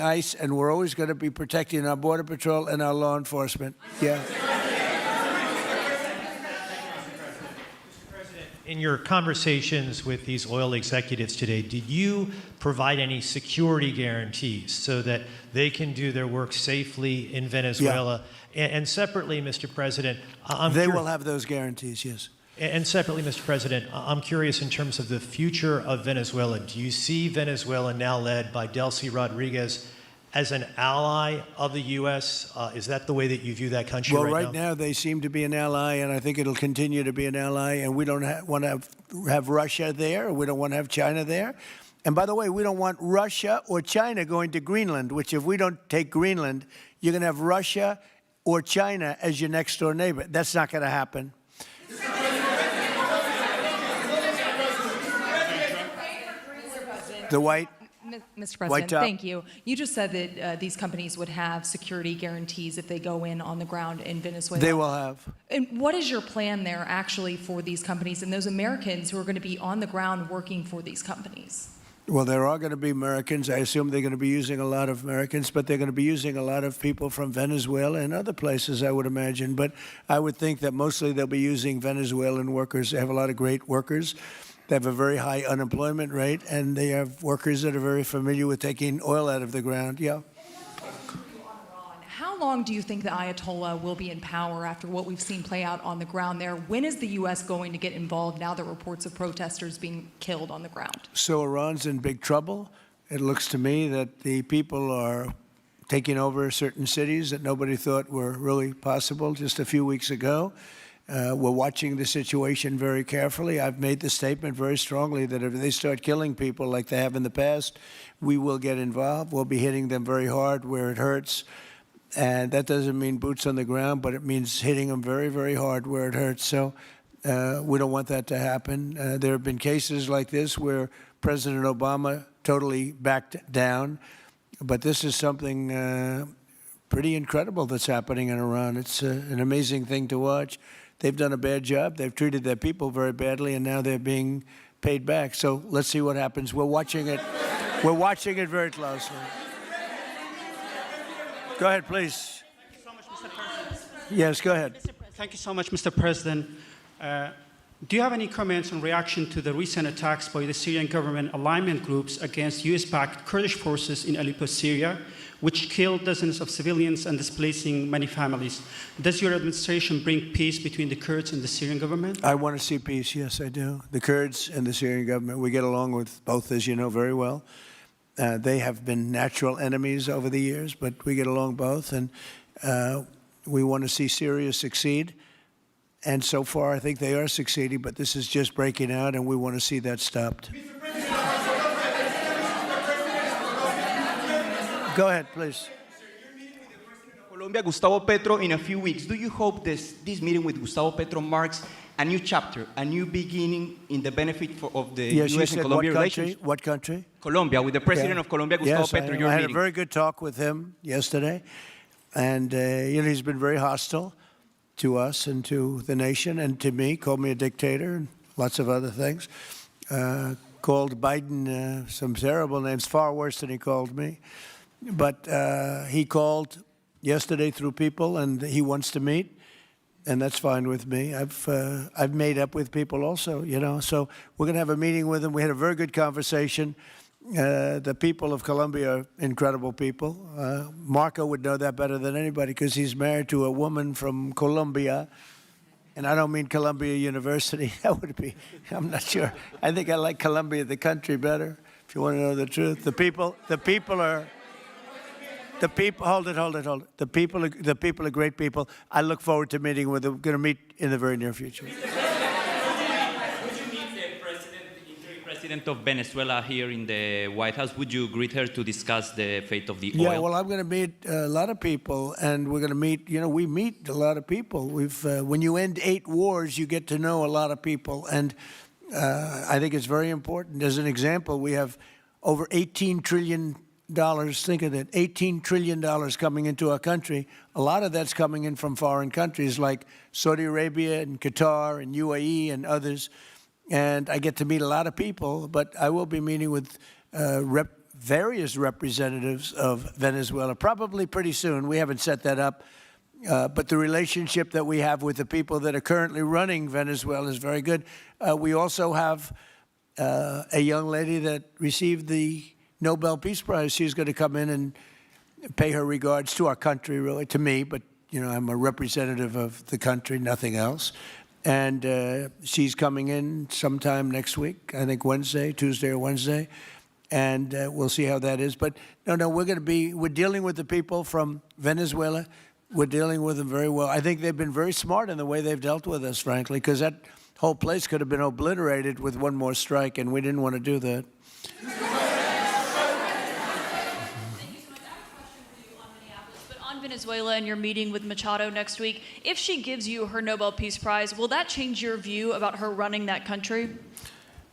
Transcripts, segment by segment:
ICE, and we're always going to be protecting our Border Patrol and our law enforcement. Yeah. In your conversations with these oil executives today, did you provide any security guarantees so that they can do their work safely in Venezuela? Yeah. And separately, Mr. President, they will have those guarantees, yes. And separately, Mr. President, I'm curious in terms of the future of Venezuela. Do you see Venezuela, now led by Delcy Rodriguez, as an ally of the U.S.? Is that the way that you view that country right now? Well, right now they seem to be an ally, and I think it'll continue to be an ally, and we don't want to have Russia there. We don't want to have China there. And by the way, we don't want Russia or China going to Greenland, which if we don't take Greenland, you're going to have Russia or China as your next-door neighbor. That's not going to happen. The white... Mr. President, thank you. You just said that these companies would have security guarantees if they go in on the ground in Venezuela. They will have. And what is your plan there actually for these companies and those Americans who are going to be on the ground working for these companies? Well, there are going to be Americans. I assume they're going to be using a lot of Americans, but they're going to be using a lot of people from Venezuela and other places, I would imagine. But I would think that mostly they'll be using Venezuelan workers. They have a lot of great workers. They have a very high unemployment rate, and they have workers that are very familiar with taking oil out of the ground. Yeah. How long do you think the Ayatollah will be in power after what we've seen play out on the ground there? When is the U.S. going to get involved now that reports of protesters being killed on the ground? So Iran's in big trouble. It looks to me that the people are taking over certain cities that nobody thought were really possible just a few weeks ago. We're watching the situation very carefully. I've made the statement very strongly that if they start killing people like they have in the past, we will get involved. We'll be hitting them very hard where it hurts. And that doesn't mean boots on the ground, but it means hitting them very, very hard where it hurts. So we don't want that to happen. There have been cases like this where President Obama totally backed down. But this is something pretty incredible that's happening in Iran. It's an amazing thing to watch. They've done a bad job. They've treated their people very badly, and now they're being paid back. So let's see what happens. We're watching it. We're watching it very closely. Go ahead, please. Thank you so much, Mr. President. Yes, go ahead. Thank you so much, Mr. President. Do you have any comments in reaction to the recent attacks by the Syrian government alignment groups against US-backed Kurdish forces in Aleppo, Syria, which killed dozens of civilians and displacing many families? Does your administration bring peace between the Kurds and the Syrian government? I want to see peace, yes, I do. The Kurds and the Syrian government, we get along with both, as you know very well. They have been natural enemies over the years, but we get along both, and we want to see Syria succeed. And so far, I think they are succeeding, but this is just breaking out, and we want to see that stopped. Go ahead, please. Colombia, Gustavo Petro, in a few weeks. Do you hope this meeting with Gustavo Petro marks a new chapter, a new beginning in the benefit of the U.S. and Colombia relations? What country? Colombia, with the president of Colombia, Gustavo Petro. I had a very good talk with him yesterday, and he's been very hostile to us and to the nation and to me, called me a dictator and lots of other things. Called Biden some terrible names, far worse than he called me. But he called yesterday through people, and he wants to meet, and that's fine with me. I've made up with people also, So we're going to have a meeting with him. We had a very good conversation. The people of Colombia are incredible people. Marco would know that better than anybody because he's married to a woman from Colombia. And I don't mean Columbia University. That would be, I'm not sure. I think I like Colombia, the country, better, if you want to know the truth. The people are, hold it. The people are great people. I look forward to meeting with them. We're going to meet in the very near future. President of Venezuela here in the White House. Would you greet her to discuss the fate of the oil? Yeah, well, I'm going to meet a lot of people, and we're going to meet, we meet a lot of people. When you end 8 wars, you get to know a lot of people, and I think it's very important. As an example, we have over $18 trillion, think of that, $18 trillion coming into our country. A lot of that's coming in from foreign countries like Saudi Arabia and Qatar and UAE and others. And I get to meet a lot of people, but I will be meeting with various representatives of Venezuela, probably pretty soon. We haven't set that up. But the relationship that we have with the people that are currently running Venezuela is very good. We also have a young lady that received the Nobel Peace Prize. She's going to come in and pay her regards to our country, really, to me, but you know, I'm a representative of the country, nothing else. And she's coming in sometime next week, I think Tuesday or Wednesday, and we'll see how that is. But no, we're dealing with the people from Venezuela. We're dealing with them very well. I think they've been very smart in the way they've dealt with us, frankly, because that whole place could have been obliterated with one more strike, and we didn't want to do that. On Venezuela and your meeting with Machado next week, if she gives you her Nobel Peace Prize, will that change your view about her running that country?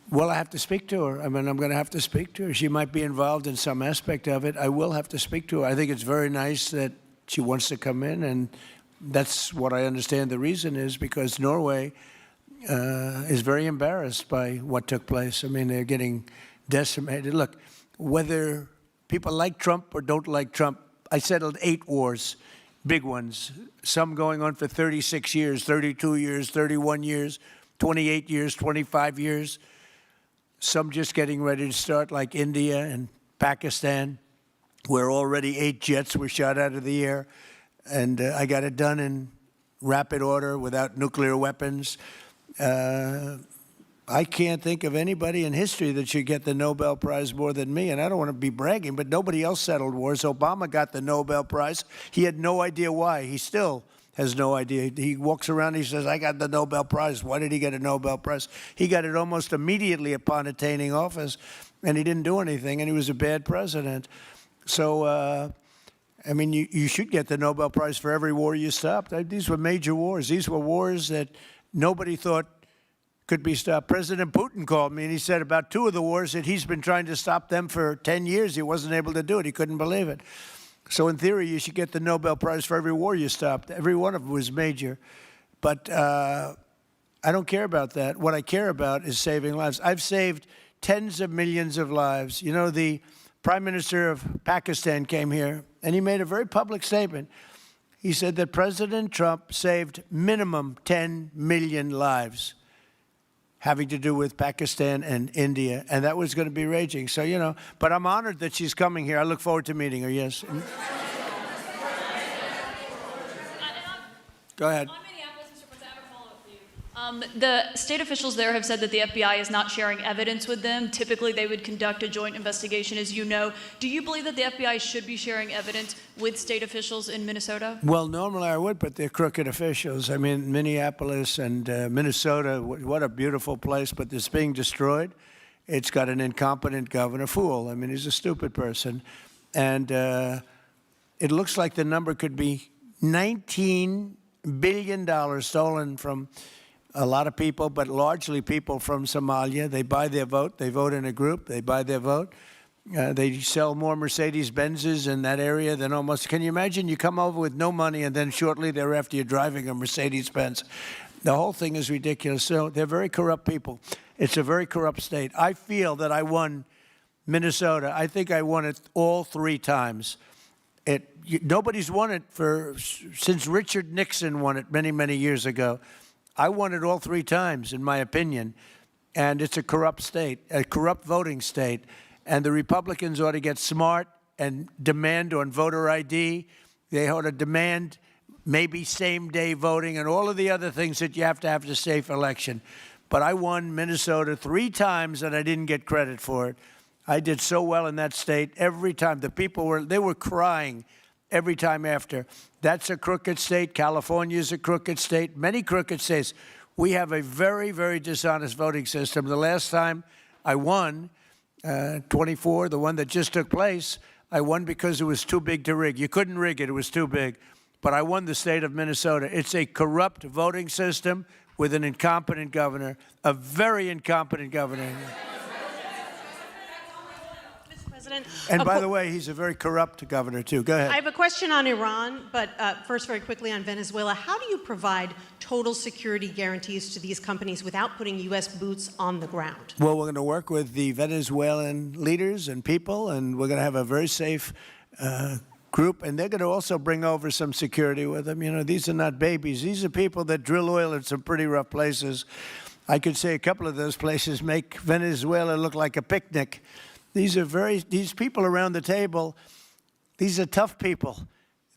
Well, I have to speak to her. I mean, I'm going to have to speak to her. She might be involved in some aspect of it. I will have to speak to her. I think it's very nice that she wants to come in, and that's what I understand the reason is, because Norway is very embarrassed by what took place. I mean, they're getting decimated. Look, whether people like Trump or don't like Trump, I settled 8 wars, big ones, some going on for 36 years, 32 years, 31 years, 28 years, 25 years, some just getting ready to start, like India and Pakistan, where already 8 jets were shot out of the air, and I got it done in rapid order without nuclear weapons. I can't think of anybody in history that should get the Nobel Prize more than me, and I don't want to be bragging, but nobody else settled wars. Obama got the Nobel Prize. He had no idea why. He still has no idea. He walks around and he says, I got the Nobel Prize. Why did he get a Nobel Prize? He got it almost immediately upon attaining office, and he didn't do anything, and he was a bad president. So, I mean, you should get the Nobel Prize for every war you stopped. These were major wars. These were wars that nobody thought could be stopped. President Putin called me, and he said about 2 of the wars that he's been trying to stop them for 10 years. He wasn't able to do it. He couldn't believe it. So in theory, you should get the Nobel Prize for every war you stopped. Every one of them was major. But I don't care about that. What I care about is saving lives. I've saved tens of millions of lives. You know, the Prime Minister of Pakistan came here, and he made a very public statement. He said that President Trump saved minimum 10 million lives having to do with Pakistan and India, and that was going to be raging. So, you know, but I'm honored that she's coming here. I look forward to meeting her, yes. Go ahead. The state officials there have said that the FBI is not sharing evidence with them. Typically, they would conduct a joint investigation, as you know. Do you believe that the FBI should be sharing evidence with state officials in Minnesota? Well, normally I would, but they're crooked officials. I mean, Minneapolis and Minnesota, what a beautiful place, but it's being destroyed. It's got an incompetent governor, fool. I mean, he's a stupid person. And it looks like the number could be $19 billion stolen from a lot of people, but largely people from Somalia. They buy their vote. They vote in a group. They buy their vote. They sell more Mercedes-Benzes in that area than almost. Can you imagine? You come over with no money, and then shortly thereafter you're driving a Mercedes-Benz. The whole thing is ridiculous. So they're very corrupt people. It's a very corrupt state. I feel that I won Minnesota. I think I won it all 3 times. Nobody's won it since Richard Nixon won it many, many years ago. I won it all 3 times, in my opinion, and it's a corrupt state, a corrupt voting state, and the Republicans ought to get smart and demand on voter ID. They ought to demand maybe same-day voting and all of the other things that you have to have a safe election. But I won Minnesota 3 times, and I didn't get credit for it. I did so well in that state every time. The people were crying every time after. That's a crooked state. California is a crooked state. Many crooked states. We have a very, very dishonest voting system. The last time I won, 24, the one that just took place, I won because it was too big to rig. You couldn't rig it. It was too big. But I won the state of Minnesota. It's a corrupt voting system with an incompetent governor, a very incompetent governor. Mr. President, President. And by the way, he's a very corrupt governor, too. Go ahead. I have a question on Iran, but first, very quickly on Venezuela. How do you provide total security guarantees to these companies without putting U.S. boots on the ground? Well, we're going to work with the Venezuelan leaders and people, and we're going to have a very safe group, and they're going to also bring over some security with them. You know, these are not babies. These are people that drill oil in some pretty rough places. I could say a couple of those places make Venezuela look like a picnic. These people around the table, these are tough people.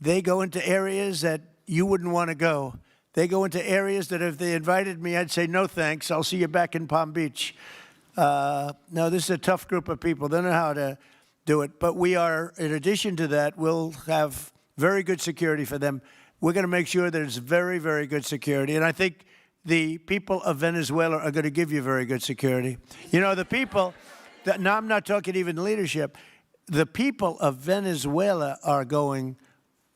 They go into areas that you wouldn't want to go. They go into areas that if they invited me, I'd say, no thanks, I'll see you back in Palm Beach. No, this is a tough group of people. They know how to do it. But we are, in addition to that, we'll have very good security for them. We're going to make sure there's very, very good security. And I think the people of Venezuela are going to give you very good security. You know, the people, now I'm not talking even leadership, the people of Venezuela are going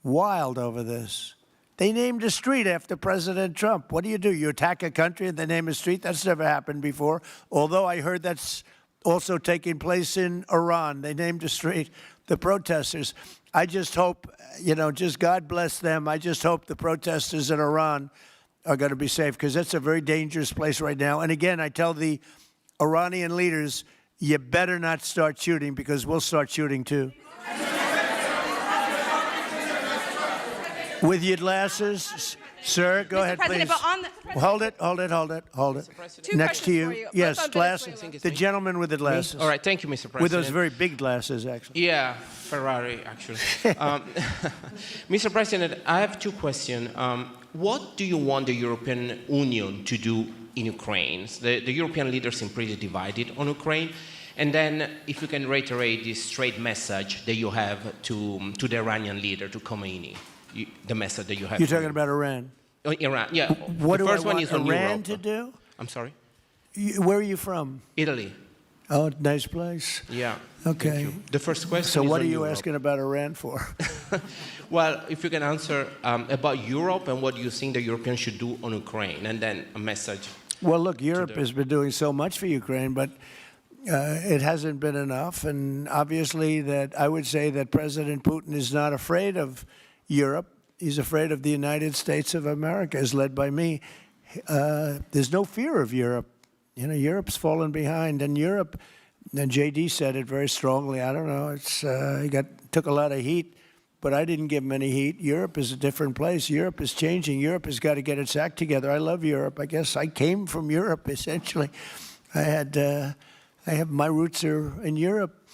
wild over this. They named a street after President Trump. What do? You attack a country and they name a street? That's never happened before, although I heard that's also taking place in Iran. They named a street, the protesters. I just hope, you know, just God bless them. I just hope the protesters in Iran are going to be safe, because that's a very dangerous place right now. And again, I tell the Iranian leaders, you better not start shooting, because we'll start shooting too. With your glasses, sir, go ahead, please. Hold it. Next to you. Yes, glasses. The gentleman with the glasses. All right, thank you, Mr. President. With those very big glasses, actually. Yeah, Ferrari, actually. Mr. President, I have two questions. What do you want the European Union to do in Ukraine? The European leaders seem pretty divided on Ukraine. And then, if you can reiterate this straight message that you have to the Iranian leader, to Khomeini, the message that you have. You're talking about Iran? Iran, yeah. What the do first I want one is on Iran Europe. to do? I'm sorry? Where are you from? Italy. Oh, nice place. Yeah. Okay. Thank you. The first question So is what on are you Europe. asking about Iran for? Well, if you can answer about Europe and what you think the Europeans should do on Ukraine, and then a message. Well, look, Europe has been doing so much for Ukraine, but it hasn't been enough. And obviously that I would say that President Putin is not afraid of Europe. He's afraid of the United States of America, as led by me. There's no fear of Europe. You know, Europe's fallen behind. And Europe, and J.D. said it very strongly, I don't know, he took a lot of heat, but I didn't give him any heat. Europe is a different place. Europe is changing. Europe has got to get its act together. I love Europe. I guess I came from Europe, essentially. My roots are in Europe,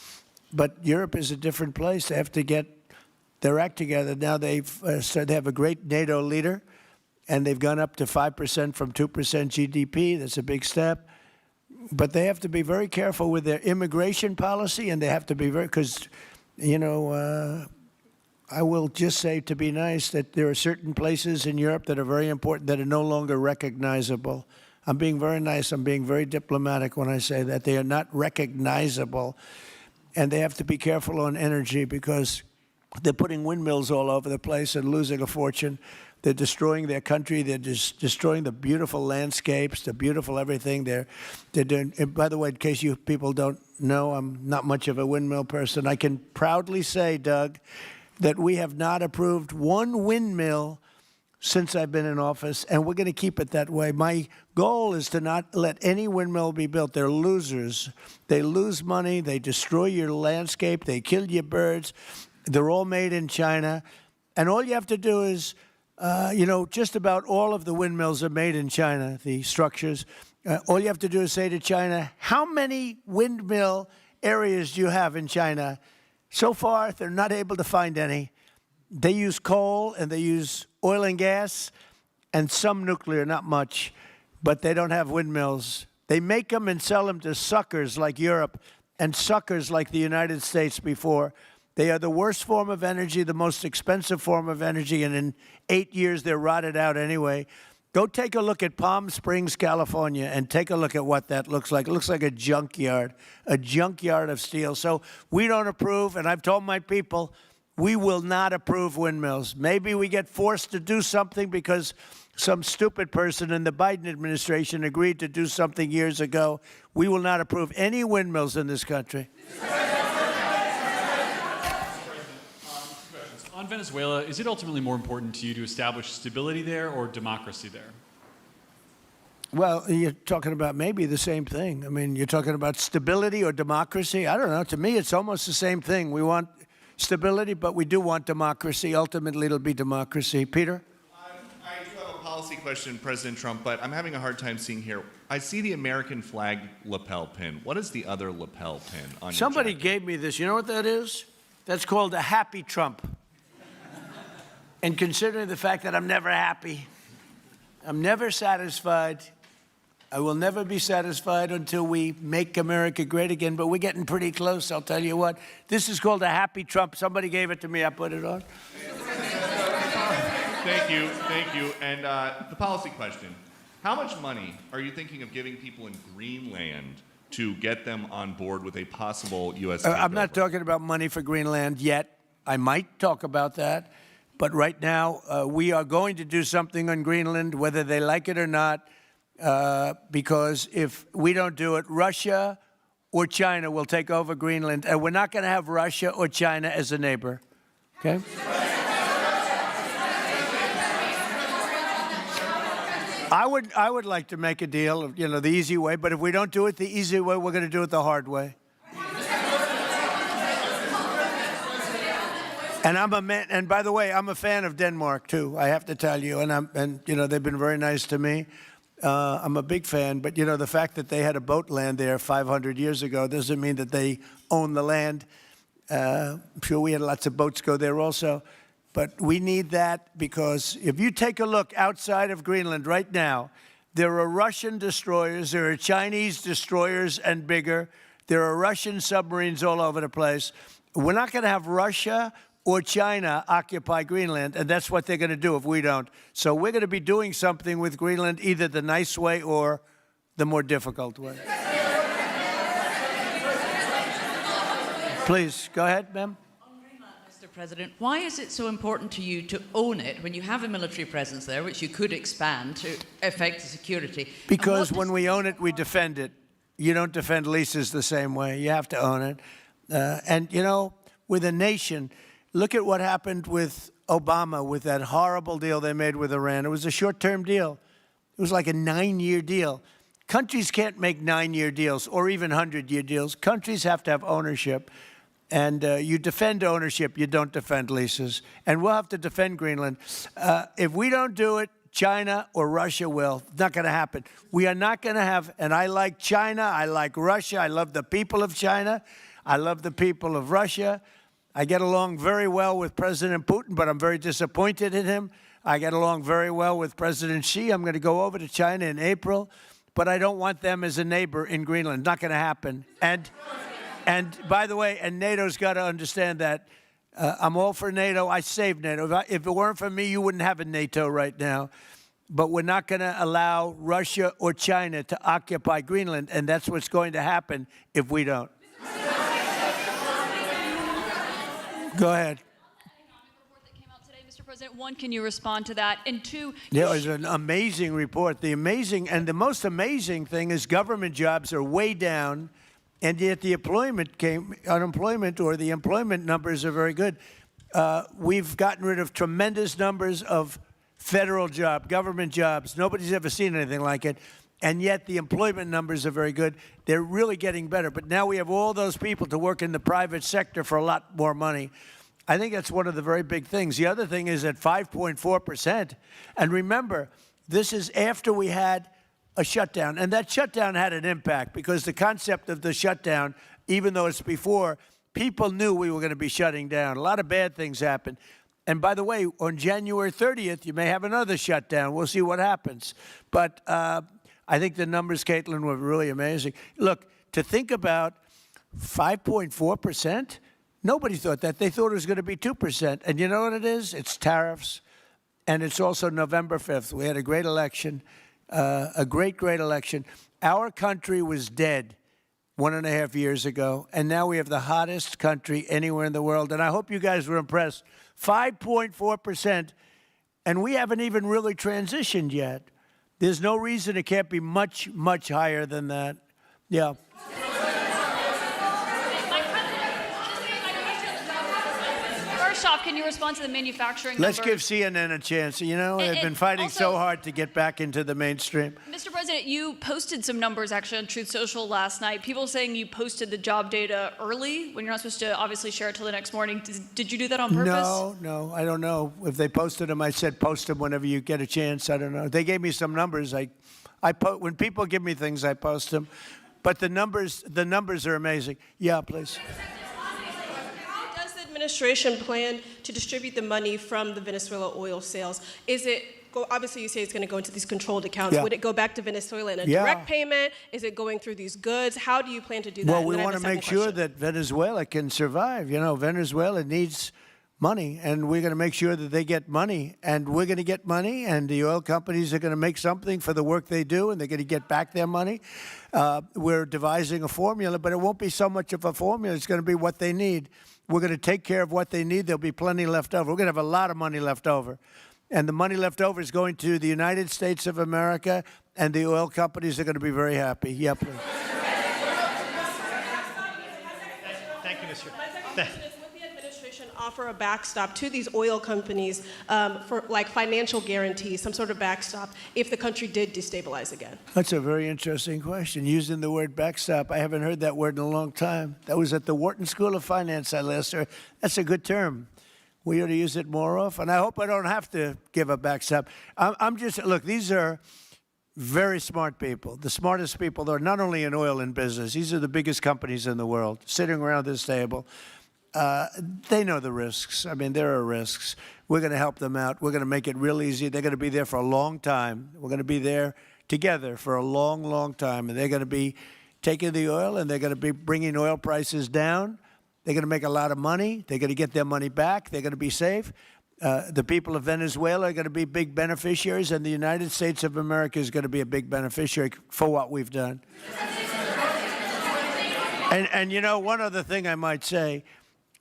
but Europe is a different place. They have to get their act together. Now they have a great NATO leader, and they've gone up to 5% from 2% GDP. That's a big step. But they have to be very careful with their immigration policy, and they have to be because, you know, I will just say, to be nice, that there are certain places in Europe that are very important that are no longer recognizable. I'm being very nice. I'm being very diplomatic when I say that. They are not recognizable. And they have to be careful on energy, because they're putting windmills all over the place and losing a fortune. They're destroying their country. They're destroying the beautiful landscapes, the beautiful everything. They're doing. And by the way, in case you people don't know, I'm not much of a windmill person. I can proudly say, Doug, that we have not approved one windmill since I've been in office, and we're going to keep it that way. My goal is to not let any windmill be built. They're losers. They lose money. They destroy your landscape. They kill your birds. They're all made in China. And all you have to do is, you know, just about all of the windmills are made in China, the structures. All you have to do is say to China, how many windmill areas do you have in China? So far, they're not able to find any. They use coal and they use oil and gas and some nuclear, not much, but they don't have windmills. They make them and sell them to suckers like Europe and suckers like the United States before. They are the worst form of energy, the most expensive form of energy, and in 8 years they're rotted out anyway. Go take a look at Palm Springs, California, and take a look at what that looks like. It looks like a junkyard of steel. So we don't approve, and I've told my people, we will not approve windmills. Maybe we get forced to do something because some stupid person in the Biden administration agreed to do something years ago. We will not approve any windmills in this country. On Venezuela, is it ultimately more important to you to establish stability there or democracy there? Well, you're talking about maybe the same thing. I mean, you're talking about stability or democracy. I don't know. To me, it's almost the same thing. We want stability, but we do want democracy. Ultimately, it'll be democracy. Peter? I do have a policy question, President Trump, but I'm having a hard time seeing here. I see the American flag lapel pin. What is the other lapel pin on your Somebody jacket? gave me this. You know what that is? That's called a happy Trump. And considering the fact that I'm never happy, I'm never satisfied, I will never be satisfied until we make America great again, but we're getting pretty close, I'll tell you what. This is called a happy Trump. Somebody gave it to me, I put it on. Thank you, thank you. And the policy question. How much money are you thinking of giving people in Greenland to get them on board with a possible U.S. I'm not takeover? talking about money for Greenland yet. I might talk about that. But right now, we are going to do something on Greenland, whether they like it or not, because if we don't do it, Russia or China will take over Greenland, and we're not going to have Russia or China as a neighbor. Okay? I would like to make a deal, you know, the easy way, but if we don't do it the easy way, we're going to do it the hard way. And I'm a man, and by the way, I'm a fan of Denmark too. I have to tell you, and you know they've been very nice to me. I'm a big fan, but you know the fact that they had a boat land there 500 years ago doesn't mean that they own the land. I'm sure we had lots of boats go there also, but we need that because if you take a look outside of Greenland right now, there are Russian destroyers, there are Chinese destroyers and bigger, there are Russian submarines all over the place. We're not going to have Russia or China occupy Greenland, and that's what they're going to do if we don't. So we're going to be doing something with Greenland, either the nice way or the more difficult way. Please, go ahead, ma'am. Mr. President, why is it so important to you to own it when you have a military presence there, which you could expand to affect the security? Because when we own it, we defend it. You don't defend leases the same way. You have to own it. And, you know, with a nation, look at what happened with Obama, with that horrible deal they made with Iran. It was a short-term deal. It was like a 9-year deal. Countries can't make 9-year deals or even 100-year deals. Countries have to have ownership. And you defend ownership, you don't defend leases. And we'll have to defend Greenland. If we don't do it, China or Russia will. It's not going to happen. We are not going to have, and I like China, I like Russia, I love the people of China, I love the people of Russia. I get along very well with President Putin, but I'm very disappointed in him. I get along very well with President Xi. I'm going to go over to China in April, but I don't want them as a neighbor in Greenland. Not going to happen. And by the way, and NATO's got to understand that. I'm all for NATO. I saved NATO. If it weren't for me, you wouldn't have a NATO right now. But we're not going to allow Russia or China to occupy Greenland, and that's what's going to happen if we don't. Go ahead. Mr. President, one, can you respond to that? And two, Yeah, it was an amazing report. The most amazing thing is government jobs are way down, and yet the unemployment or the employment numbers are very good. We've gotten rid of tremendous numbers of federal government jobs. Nobody's ever seen anything like it. And yet the employment numbers are very good. They're really getting better. But now we have all those people to work in the private sector for a lot more money. I think that's one of the very big things. The other thing is at 5.4%. And remember, this is after we had a shutdown. And that shutdown had an impact because the concept of the shutdown, even though it's before, people knew we were going to be shutting down. A lot of bad things happened. And by the way, on January 30th, you may have another shutdown. We'll see what happens. But I think the numbers, Caitlin, were really amazing. Look, to think about 5.4%, nobody thought that. They thought it was going to be 2%. And you know what it is? It's tariffs. And it's also November 5th. We had a great election, a great election. Our country was dead 1.5 years ago. And now we have the hottest country anywhere in the world. And I hope you guys were impressed. 5.4%. And we haven't even really transitioned yet. There's no reason it can't be much, much higher than that. Yeah. First off, can you respond to the manufacturing Let's numbers? give CNN a chance. You know, they've been And fighting so also- hard to get back into the mainstream. Mr. President, you posted some numbers actually on Truth Social last night. People saying you posted the job data early when you're not supposed to obviously share it till the next morning. Did you do that on purpose? No, I don't know. If they posted them, I said post them whenever you get a chance. I don't know. They gave me some numbers. When people give me things, I post them. But the numbers are amazing. Yeah, please. How does the administration plan to distribute the money from the Venezuela oil sales? Is it, obviously you say it's going to go into these controlled accounts. Yeah. Would it go back to Venezuela in a Yeah. direct payment? Is it going through these goods? How do you plan to do that? Well, And we then I have want a to make second sure question. that Venezuela can survive. You know, Venezuela needs money, and we're going to make sure that they get money, and we're going to get money, and the oil companies are going to make something for the work they do, and they're going to get back their money. We're devising a formula, but it won't be so much of a formula. It's going to be what they need. We're going to take care of what they need. There'll be plenty left over. We're going to have a lot of money left over. And the money left over is going to the United States of America, and the oil companies are going to be very happy. Yeah, please. Thank you, Mr. My second question is, would the administration offer a backstop to these oil companies for like financial guarantees, some sort of backstop, if the country did destabilize again? That's a very interesting question. Using the word backstop, I haven't heard that word in a long time. That was at the Wharton School of Finance I last heard. That's a good term. We ought to use it more often. I hope I don't have to give a backstop. Look, these are very smart people, the smartest people. They're not only in oil and business. These are the biggest companies in the world sitting around this table. They know the risks. I mean, there are risks. We're going to help them out. We're going to make it real easy. They're going to be there for a long time. We're going to be there together for a long, long time. And they're going to be taking the oil, and they're going to be bringing oil prices down. They're going to make a lot of money. They're going to get their money back. They're going to be safe. The people of Venezuela are going to be big beneficiaries, and the United States of America is going to be a big beneficiary for what we've done. And you know, one other thing I might say,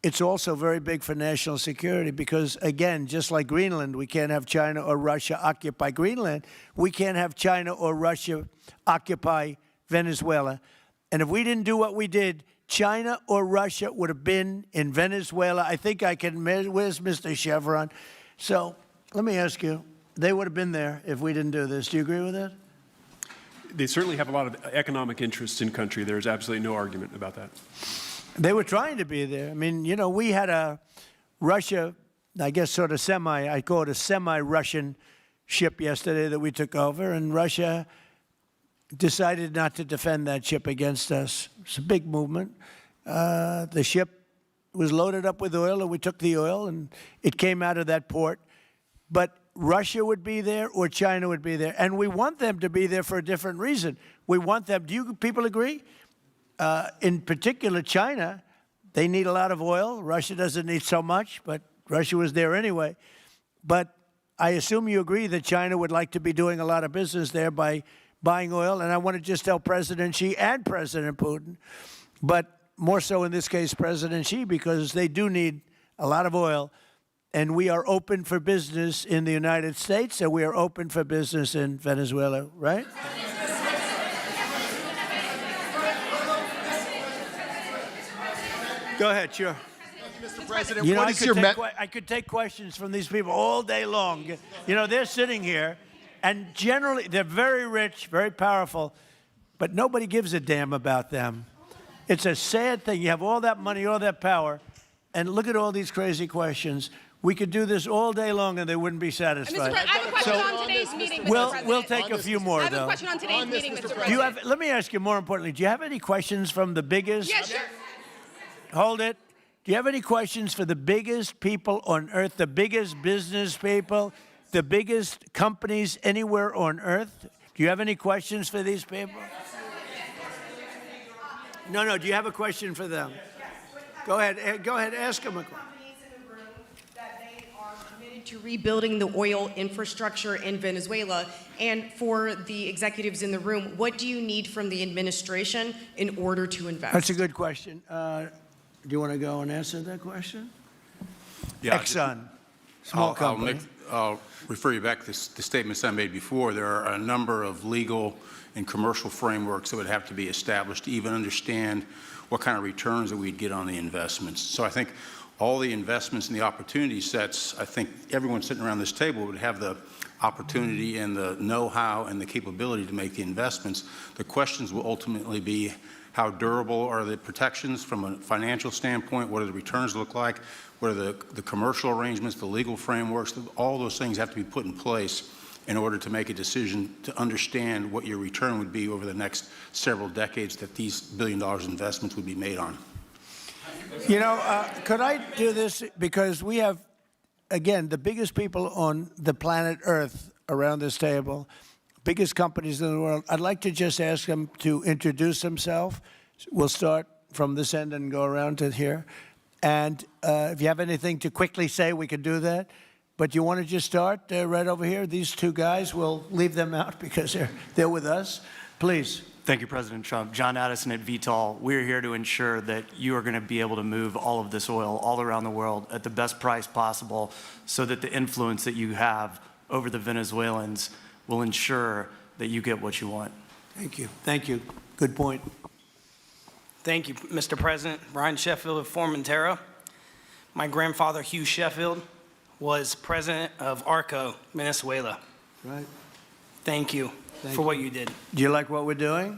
it's also very big for national security because, again, just like Greenland, we can't have China or Russia occupy Greenland. We can't have China or Russia occupy Venezuela. And if we didn't do what we did, China or Russia would have been in Venezuela. I think I can, where's Mr. Chevron? So let me ask you, they would have been there if we didn't do this. Do you agree with that? They certainly have a lot of economic interests in country. There's absolutely no argument about that. They were trying to be there. I mean, you know, we had a Russia, I guess sort of I call it a semi-Russian ship yesterday that we took over, and Russia decided not to defend that ship against us. It's a big movement. The ship was loaded up with oil, and we took the oil, and it came out of that port. But Russia would be there or China would be there. And we want them to be there for a different reason. We want them, do you people agree? In particular, China, they need a lot of oil. Russia doesn't need so much, but Russia was there anyway. But I assume you agree that China would like to be doing a lot of business there by buying oil. And I want to just tell President Xi and President Putin, but more so in this case, President Xi, because they do need a lot of oil. And we are open for business in the United States, and we are open for business in Venezuela, right? Go ahead, sure. Mr. President, You know, what is your I could take questions from these people all day long. You know, they're sitting here, and generally they're very rich, very powerful, but nobody gives a damn about them. It's a sad thing. You have all that money, all that power, and look at all these crazy questions. We could do this all day long, and they wouldn't be satisfied. I have a question on today's meeting, Mr. President. We'll take a few more, I have though. a question on today's meeting, Mr. President. Do you have? Let me ask you more importantly. Do you have any questions from the biggest? Yes, sure. Hold it. Do you have any questions for the biggest people on earth, the biggest business people, the biggest companies anywhere on earth? Do you have any questions for these people? No. Do you have a question for them? Go ahead. Go ahead. Ask them a question. To rebuilding the oil infrastructure in Venezuela, and for the executives in the room, what do you need from the administration in order to invest? That's a good question. Do you want to go and answer that question? Yeah, Exxon, small company. I'll refer you back to the statements I made before. There are a number of legal and commercial frameworks that would have to be established to even understand what kind of returns that we'd get on the investments. So I think all the investments and the opportunity sets, I think everyone sitting around this table would have the opportunity and the know-how and the capability to make the investments. The questions will ultimately be, how durable are the protections from a financial standpoint? What do the returns look like? What are the commercial arrangements, the legal frameworks? All those things have to be put in place in order to make a decision to understand what your return would be over the next several decades that these $1 billion investments would be made on. You know, could I do this? Because we have, again, the biggest people on the planet Earth around this table, biggest companies in the world. I'd like to just ask them to introduce themselves. We'll start from this end and go around to here. And if you have anything to quickly say, we can do that. But you want to just start right over here? These two guys, we'll leave them out because they're with us. Please. Thank you, President Trump. John Addison at VTOL. We're here to ensure that you are going to be able to move all of this oil all around the world at the best price possible so that the influence that you have over the Venezuelans will ensure that you get what you want. Thank you. Thank you. Good point. Thank you, Mr. President. Brian Sheffield of Formentera. My grandfather, Hugh Sheffield, was president of ARCO, Venezuela. Right. Thank you for what you did. Do you like what we're doing?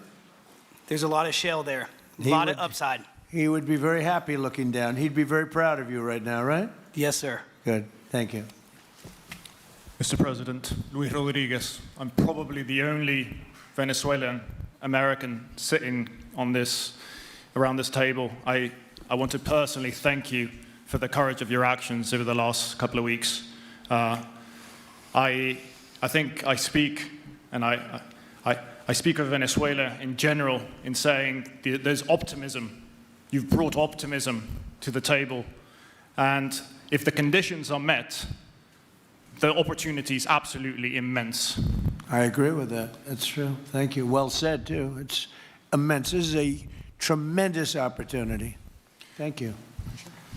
There's a lot of shale there, a lot of upside. He would be very happy looking down. He'd be very proud of you right now, right? Yes, sir. Good. Thank you. Mr. President, Luis Rodriguez. I'm probably the only Venezuelan American sitting on around this table. I want to personally thank you for the courage of your actions over the last couple of weeks. I think I speak, and I speak of Venezuela in general in saying there's optimism. You've brought optimism to the table, and if the conditions are met, the opportunity is absolutely immense. I agree with that. That's true. Thank you. Well said, too. It's immense. This is a tremendous opportunity. Thank you.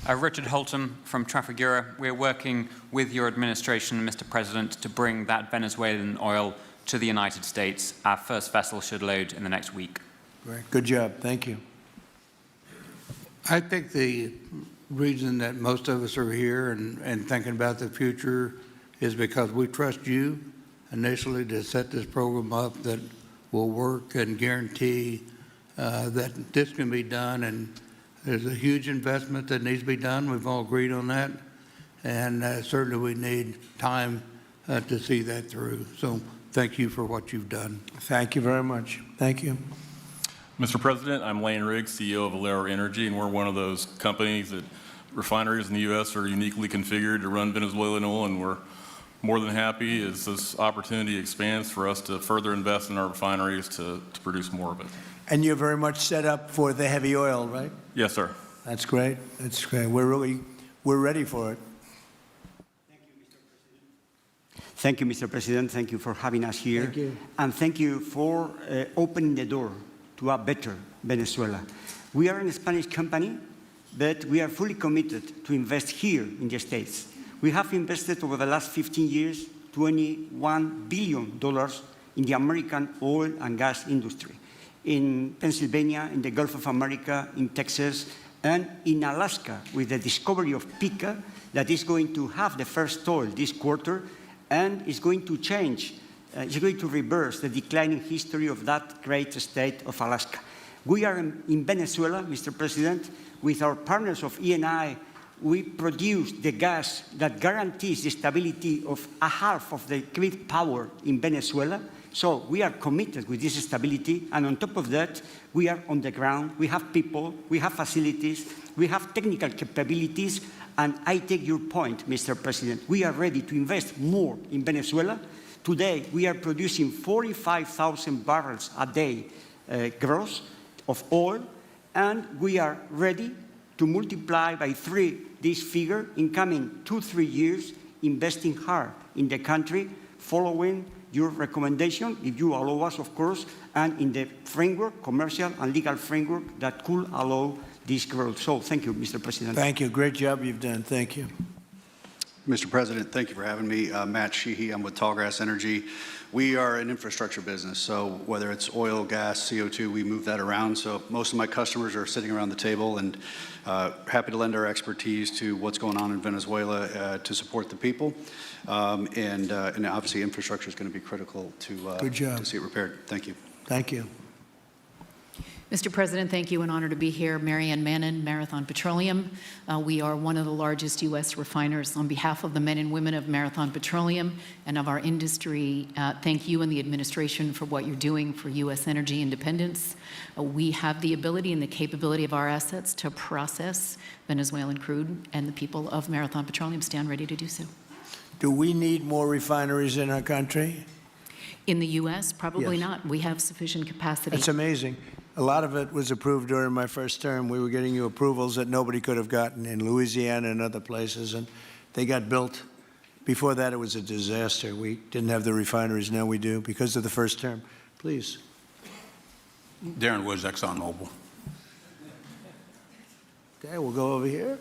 Richard Holton from Trafigura. We're working with your administration, Mr. President, to bring that Venezuelan oil to the United States. Our first vessel should load in the next week. Great. Good job. Thank you. I think the reason that most of us are here and thinking about the future is because we trust you initially to set this program up that will work and guarantee that this can be done. And there's a huge investment that needs to be done. We've all agreed on that. And certainly we need time to see that through. So thank you for what you've done. Thank you very much. Thank you. Mr. President, I'm Lane Riggs, CEO of Valero Energy, and we're one of those companies that refineries in the U.S. are uniquely configured to run Venezuelan oil, and we're more than happy as this opportunity expands for us to further invest in our refineries to produce more of it. And you're very much set up for the heavy oil, right? Yes, sir. That's great. That's great. We're ready for it. Thank you, Mr. President. Thank you for having us here. Thank you. And thank you for opening the door to a better Venezuela. We are a Spanish company, but we are fully committed to invest here in the States. We have invested over the last 15 years $21 billion in the American oil and gas industry, in Pennsylvania, in the Gulf of America, in Texas, and in Alaska with the discovery of Pica that is going to have the first oil this quarter and is going to change, is going to reverse the declining history of that great state of Alaska. We are in Venezuela, Mr. President, with our partners of Eni. We produce the gas that guarantees the stability of a half of the grid power in Venezuela. So we are committed with this stability, and on top of that, we are on the ground. We have people, we have facilities, we have technical capabilities, and I take your point, Mr. President. We are ready to invest more in Venezuela. Today, we are producing 45,000 barrels a day gross of oil, and we are ready to multiply by 3 this figure in coming 2-3 years, investing hard in the country, following your recommendation, if you allow us, of course, and in the framework, commercial and legal framework that could allow this growth. So thank you, Mr. President. Thank you. Great job you've done. Thank you. Mr. President, thank you for having me. Matt Sheehy, I'm with Tallgrass Energy. We are an infrastructure business, so whether it's oil, gas, CO2, we move that around. So most of my customers are sitting around the table and happy to lend our expertise to what's going on in Venezuela to support the people. And obviously infrastructure is going to be critical to see it repaired. Thank you. Thank you. Mr. President, thank you. An honor to be here. Marianne Mannon, Marathon Petroleum. We are one of the largest U.S. refiners. On behalf of the men and women of Marathon Petroleum and of our industry, thank you and the administration for what you're doing for U.S. energy independence. We have the ability and the capability of our assets to process Venezuelan crude, and the people of Marathon Petroleum stand ready to do so. Do we need more refineries in our country? In the U.S., probably Yes. not. We have sufficient capacity. It's amazing. A lot of it was approved during my first term. We were getting you approvals that nobody could have gotten in Louisiana and other places, and they got built. Before that, it was a disaster. We didn't have the refineries. Now we do because of the first term. Please. Darren Woods, ExxonMobil. Okay, we'll go over here.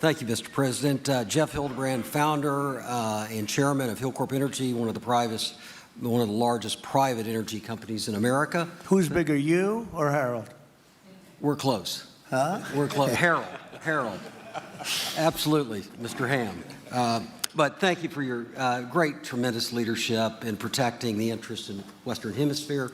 Thank you, Mr. President. Jeff Hildebrand, founder and chairman of Hillcorp Energy, one of the largest private energy companies in America. Who's bigger, you or Harold? We're close. Huh? We're close. Harold. Absolutely, Mr. Ham. But thank you for your great, tremendous leadership in protecting the interests in the Western Hemisphere.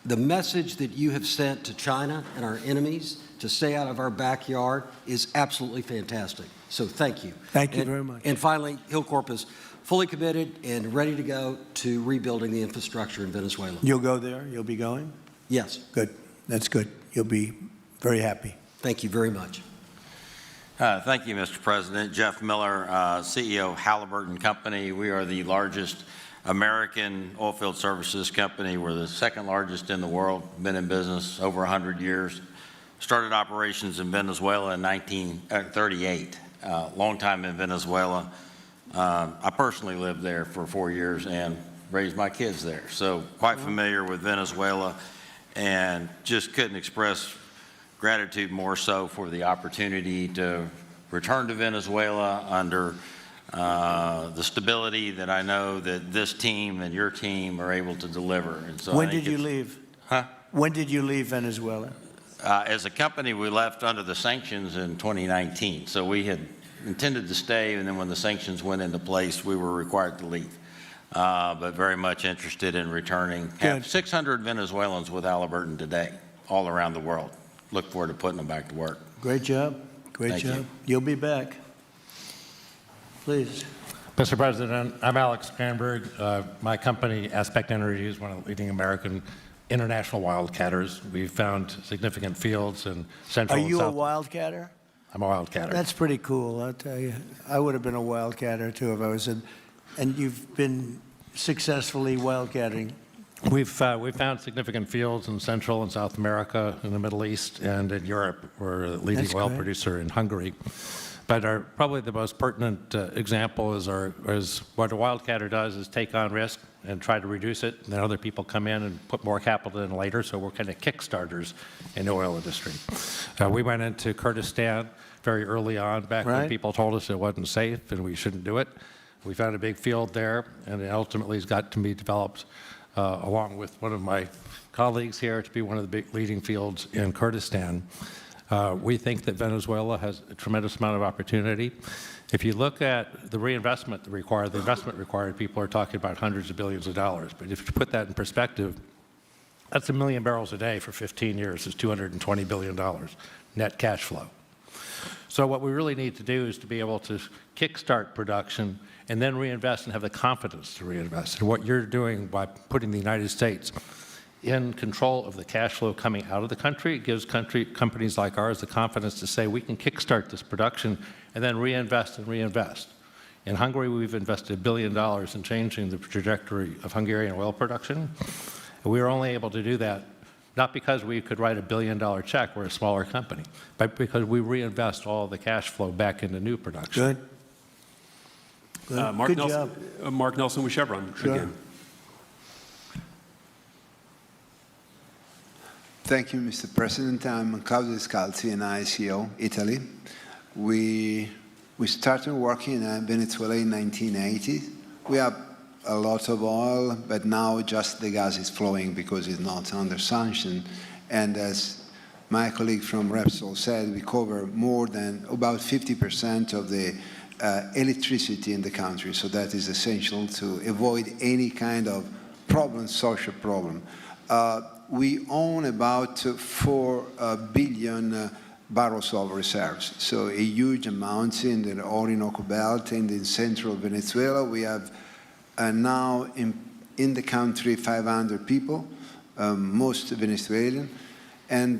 The message that you have sent to China and our enemies to stay out of our backyard is absolutely fantastic. So thank you. Thank you very much. And finally, Hillcorp is fully committed and ready to go to rebuilding the infrastructure in Venezuela. You'll go there? You'll be going? Yes. Good. That's good. You'll be very happy. Thank you very much. Thank you, Mr. President. Jeff Miller, CEO of Halliburton Company. We are the largest American oilfield services company. We're the second largest in the world. Been in business over 100 years. Started operations in Venezuela in 1938. Long time in Venezuela. I personally lived there for 4 years and raised my kids there. So quite familiar with Venezuela, and just couldn't express gratitude more so for the opportunity to return to Venezuela under the stability that I know that this team and your team are able to deliver. And so When did you leave? Huh? When did you leave Venezuela? As a company, we left under the sanctions in 2019. So we had intended to stay, and then when the sanctions went into place, we were required to leave. But very much interested in returning. Have 600 Venezuelans with Halliburton today, all around the world. Look forward to putting them back to work. Great job. Great Thank job. you. You'll be back. Please. Mr. President, I'm Alex Granberg. My company, Aspect Energy, is one of the leading American international wildcatters. We've found significant fields in Central and Are you a South. wildcatter? I'm a wildcatter. That's pretty cool, I'll tell you. I would have been a wildcatter, too, if I was in. And you've been successfully wildcatting. We've found significant fields in Central and South America, in the Middle East, and in Europe. We're a leading That's oil great. producer in Hungary. But probably the most pertinent example is what a wildcatter does is take on risk and try to reduce it. And then other people come in and put more capital in later. So we're kind of kickstarters in the oil industry. We went into Kurdistan very early on, back when Right. people told us it wasn't safe and we shouldn't do it. We found a big field there, and it ultimately has got to be developed along with one of my colleagues here to be one of the big leading fields in Kurdistan. We think that Venezuela has a tremendous amount of opportunity. If you look at the reinvestment required, the investment required, people are talking about hundreds of billions of dollars. But if you put that in perspective, that's 1 million barrels a day for 15 years. It's $220 billion net cash flow. So what we really need to do is to be able to kickstart production and then reinvest and have the confidence to reinvest. And what you're doing by putting the United States in control of the cash flow coming out of the country, it gives companies like ours the confidence to say we can kickstart this production and then reinvest and reinvest. In Hungary, we've invested $1 billion in changing the trajectory of Hungarian oil production. And we were only able to do that not because we could write a $1 billion check, we're a smaller company, but because we reinvest all the cash flow back into new production. Good. Mark Good Nelson, job. Mark Nelson with Chevron again. Thank you, Mr. President. I'm Claudio Descalzi, and I CEO Italy. We We started working in Venezuela in 1980. We have a lot of oil, but now just the gas is flowing because it's not under sanction. And as my colleague from Repsol said, we cover more than about 50% of the electricity in the country. So that is essential to avoid any kind of problem, social problem. We own about 4 billion barrels of reserves, so a huge amount in the Orinoco Belt and in central Venezuela. We have now in the country 500 people, most Venezuelan, and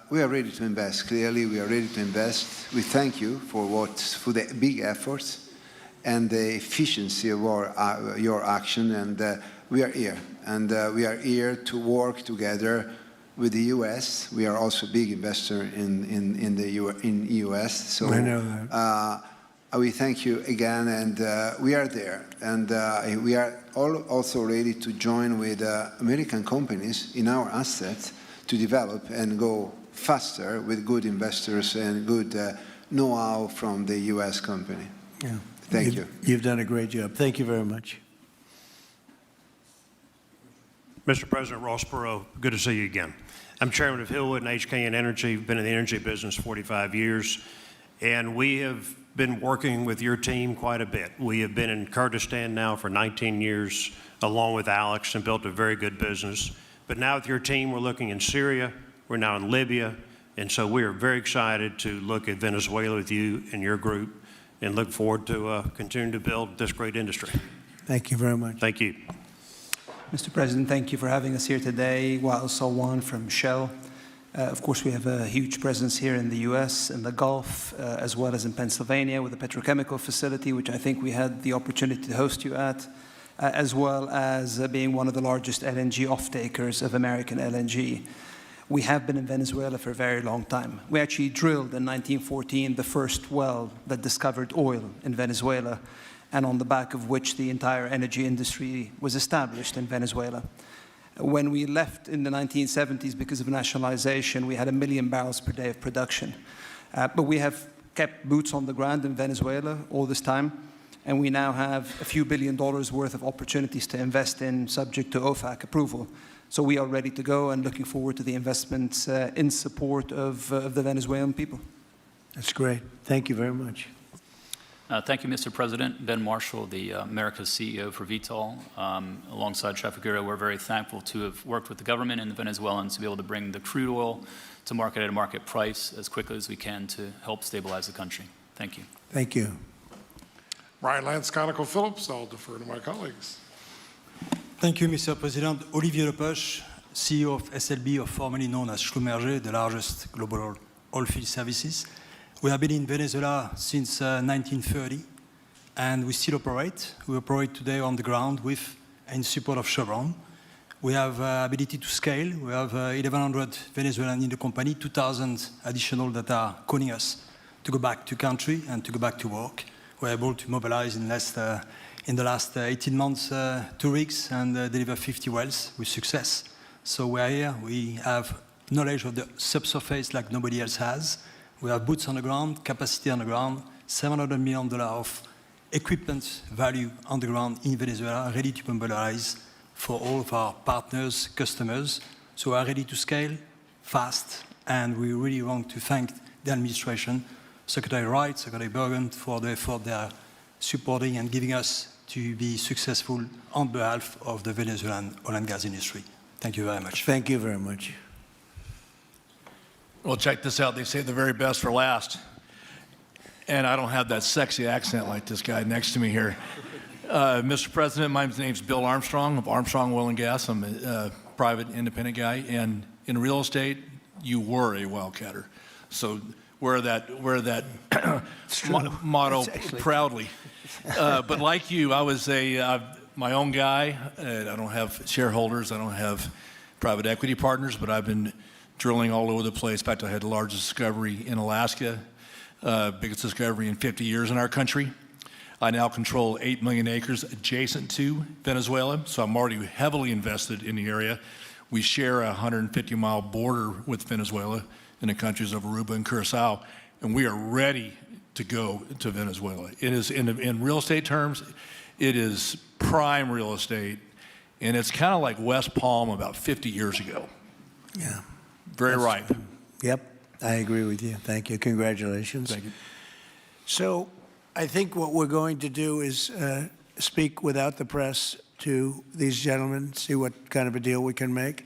we are ready to invest. Clearly, we are ready to invest. We thank you for the big efforts and the efficiency of your action, and we are here. And we are here to work together with the U.S. We are also a big investor in the U.S. So I know that. We thank you again, and we are there. And we are also ready to join with American companies in our assets to develop and go faster with good investors and good know-how from the U.S. company. Yeah. Thank you. You've done a great job. Thank you very much. Mr. President Ross Perot, good to see you again. I'm chairman of Hillwood and HKN Energy, been in the energy business 45 years, and we have been working with your team quite a bit. We have been in Kurdistan now for 19 years, along with Alex, and built a very good business. But now with your team, we're looking in Syria, we're now in Libya, and so we are very excited to look at Venezuela with you and your group, and look forward to continuing to build this great industry. Thank you very much. Thank you. Mr. President, thank you for having us here today. Wael Salwan from Shell. Of course, we have a huge presence here in the U.S. and the Gulf, as well as in Pennsylvania with a petrochemical facility, which I think we had the opportunity to host you at, as well as being one of the largest LNG off-takers of American LNG. We have been in Venezuela for a very long time. We actually drilled in 1914 the first well that discovered oil in Venezuela, and on the back of which the entire energy industry was established in Venezuela. When we left in the 1970s because of nationalization, we had 1 million barrels per day of production. But we have kept boots on the ground in Venezuela all this time, and we now have a few $1 billion worth of opportunities to invest in, subject to OFAC approval. So we are ready to go and looking forward to the investments in support of the Venezuelan people. That's great. Thank you very much. Thank you, Mr. President. Ben Marshall, the America's CEO for Vitol. Alongside Trafigura, we're very thankful to have worked with the government and the Venezuelans to be able to bring the crude oil to market at a market price as quickly as we can to help stabilize the country. Thank you. Thank you. Brian Lance, ConocoPhillips. I'll defer to my colleagues. Thank you, Mr. President. Olivier Lepoche, CEO of SLB, or formerly known as Schlumberger, the largest global oilfield services. We have been in Venezuela since 1930, and we still operate. We operate today on the ground with and in support of Chevron. We have ability to scale. We have 1,100 Venezuelans in the company, 2,000 additional that are calling us to go back to country and to go back to work. We're able to mobilize in the last 18 months 2 rigs and deliver 50 wells with success. So we're here. We have knowledge of the subsurface like nobody else has. We have boots on the ground, capacity on the ground, $700 million of equipment value on the ground in Venezuela, ready to mobilize for all of our partners, customers. So we are ready to scale fast, and we really want to thank the administration, Secretary Wright, Secretary Bergen, for the effort they are supporting and giving us to be successful on behalf of the Venezuelan oil and gas industry. Thank you very much. Thank you very much. Well, check this out. They say the very best for last. And I don't have that sexy accent like this guy next to me here. Mr. President, my name's Bill Armstrong of Armstrong Oil and Gas. I'm a private independent guy. And in real estate, you were a wildcatter. So wear that motto proudly. But like you, I was my own guy. I don't have shareholders. I don't have private equity partners, but I've been drilling all over the place. In fact, I had the largest discovery in Alaska, biggest discovery in 50 years in our country. I now control 8 million acres adjacent to Venezuela, so I'm already heavily invested in the area. We share a 150-mile border with Venezuela in the countries of Aruba and Curacao, and we are ready to go to Venezuela. It is, in real estate terms, it is prime real estate, and it's kind of like West Palm about 50 years ago. Yeah. Very ripe. Yep, I agree with you. Thank you. Congratulations. Thank you. So I think what we're going to do is speak without the press to these gentlemen, see what kind of a deal we can make.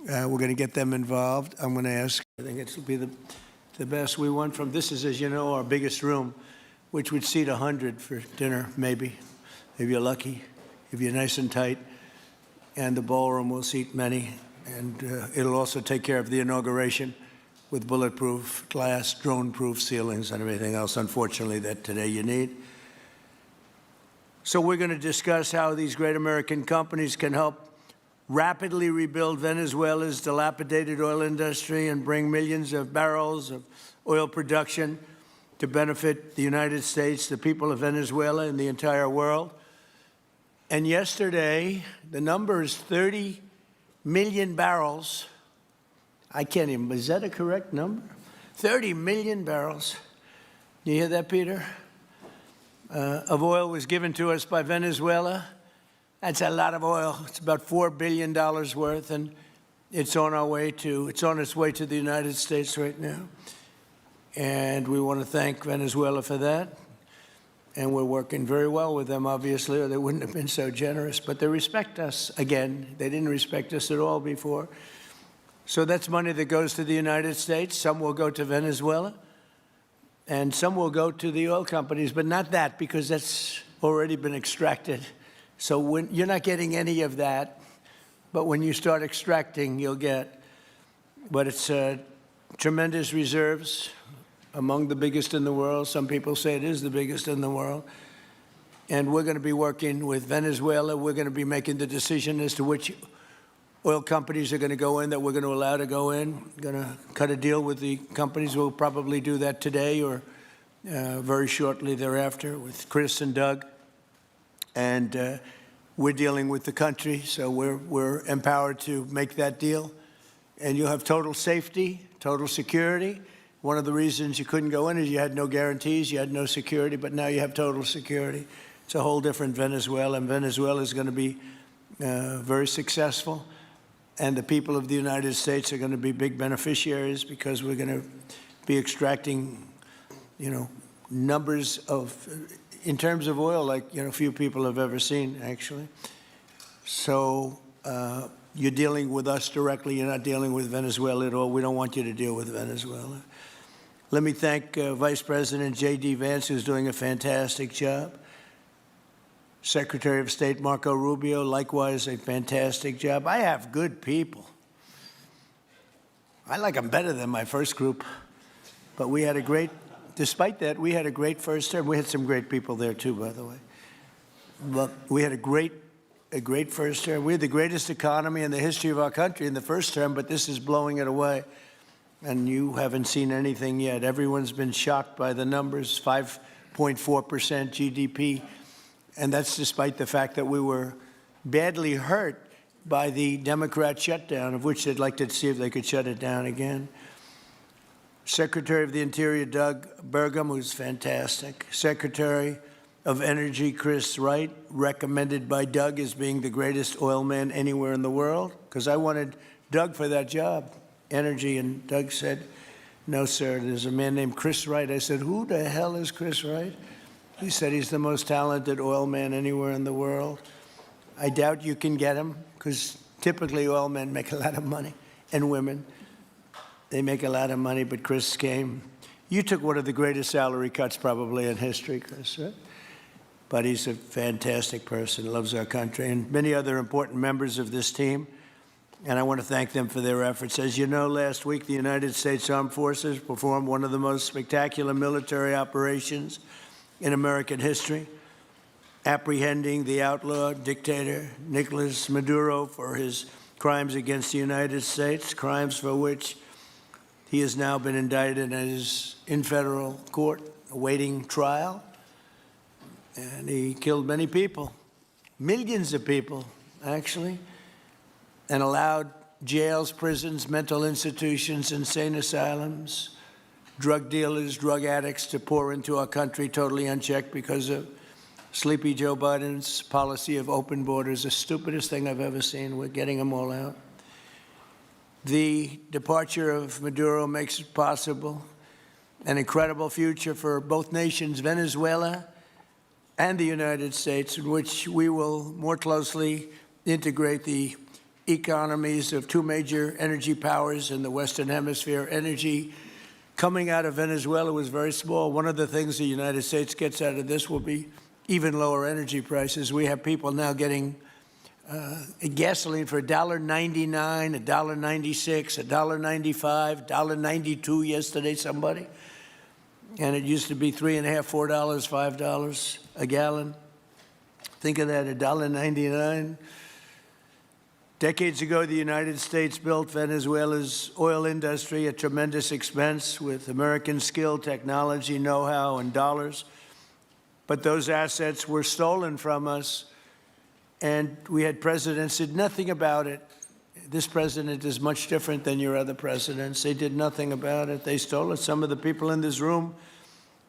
We're going to get them involved. I'm going to ask, I think it will be the best. We went from, this is, as you know, our biggest room, which would seat 100 for dinner, maybe, if you're lucky, if you're nice and tight. And the ballroom will seat many. And it'll also take care of the inauguration with bulletproof glass, drone-proof ceilings, and everything else, unfortunately, that today you need. So we're going to discuss how these great American companies can help rapidly rebuild Venezuela's dilapidated oil industry and bring millions of barrels of oil production to benefit the United States, the people of Venezuela, and the entire world. And yesterday, the number is 30 million barrels. I can't even, is that a correct number? 30 million barrels. You hear that, Peter? Of oil was given to us by Venezuela. That's a lot of oil. It's about $4 billion worth, and it's on its way to the United States right now. And we want to thank Venezuela for that. And we're working very well with them, obviously, or they wouldn't have been so generous. But they respect us again. They didn't respect us at all before. So that's money that goes to the United States. Some will go to Venezuela, and some will go to the oil companies, but not that, because that's already been extracted. So you're not getting any of that, but when you start extracting, you'll get. But it's tremendous reserves, among the biggest in the world. Some people say it is the biggest in the world. And we're going to be working with Venezuela. We're going to be making the decision as to which oil companies are going to go in, that we're going to allow to go in. We're going to cut a deal with the companies. We'll probably do that today or very shortly thereafter with Chris and Doug. And we're dealing with the country, so we're empowered to make that deal. And you'll have total safety, total security. One of the reasons you couldn't go in is you had no guarantees, you had no security, but now you have total security. It's a whole different Venezuela, and Venezuela is going to be very successful. And the people of the United States are going to be big beneficiaries because we're going to be extracting, numbers of, in terms of oil, like, few people have ever seen, actually. So you're dealing with us directly. You're not dealing with Venezuela at all. We don't want you to deal with Venezuela. Let me thank Vice President J.D. Vance, who's doing a fantastic job. Secretary of State Marco Rubio, likewise, a fantastic job. I have good people. I like them better than my first group. But we had a great, despite that, we had a great first term. We had some great people there, too, by the way. But we had a great first term. We had the greatest economy in the history of our country in the first term, but this is blowing it away. And you haven't seen anything yet. Everyone's been shocked by the numbers, 5.4% GDP. And that's despite the fact that we were badly hurt by the Democrat shutdown, of which they'd like to see if they could shut it down again. Secretary of the Interior, Doug Burgum, who's fantastic. Secretary of Energy, Chris Wright, recommended by Doug as being the greatest oil man anywhere in the world, because I wanted Doug for that job, energy, and Doug said, no, sir, there's a man named Chris Wright. I said, who the hell is Chris Wright? He said he's the most talented oil man anywhere in the world. I doubt you can get him, because typically oil men make a lot of money, and women. They make a lot of money, but Chris came. You took one of the greatest salary cuts probably in history, Chris, right? But he's a fantastic person, loves our country, and many other important members of this team. And I want to thank them for their efforts. As you know, last week, the United States Armed Forces performed one of the most spectacular military operations in American history, apprehending the outlaw dictator Nicolas Maduro for his crimes against the United States, crimes for which he has now been indicted and is in federal court awaiting trial. And he killed many people, millions of people, actually, and allowed jails, prisons, mental institutions, insane asylums, drug dealers, drug addicts to pour into our country totally unchecked because of sleepy Joe Biden's policy of open borders, the stupidest thing I've ever seen. We're getting them all out. The departure of Maduro makes it possible, an incredible future for both nations, Venezuela and the United States, in which we will more closely integrate the economies of two major energy powers in the Western Hemisphere. Energy coming out of Venezuela was very small. One of the things the United States gets out of this will be even lower energy prices. We have people now getting gasoline for $1.99, $1.96, $1.95, $1.92 yesterday, somebody. And it used to be $3.50, $4, $5 a gallon. Think of that, $1.99. Decades ago, the United States built Venezuela's oil industry at tremendous expense with American skill, technology, know-how, and dollars. But those assets were stolen from us, and we had presidents who did nothing about it. This president is much different than your other presidents. They did nothing about it. They stole it. Some of the people in this room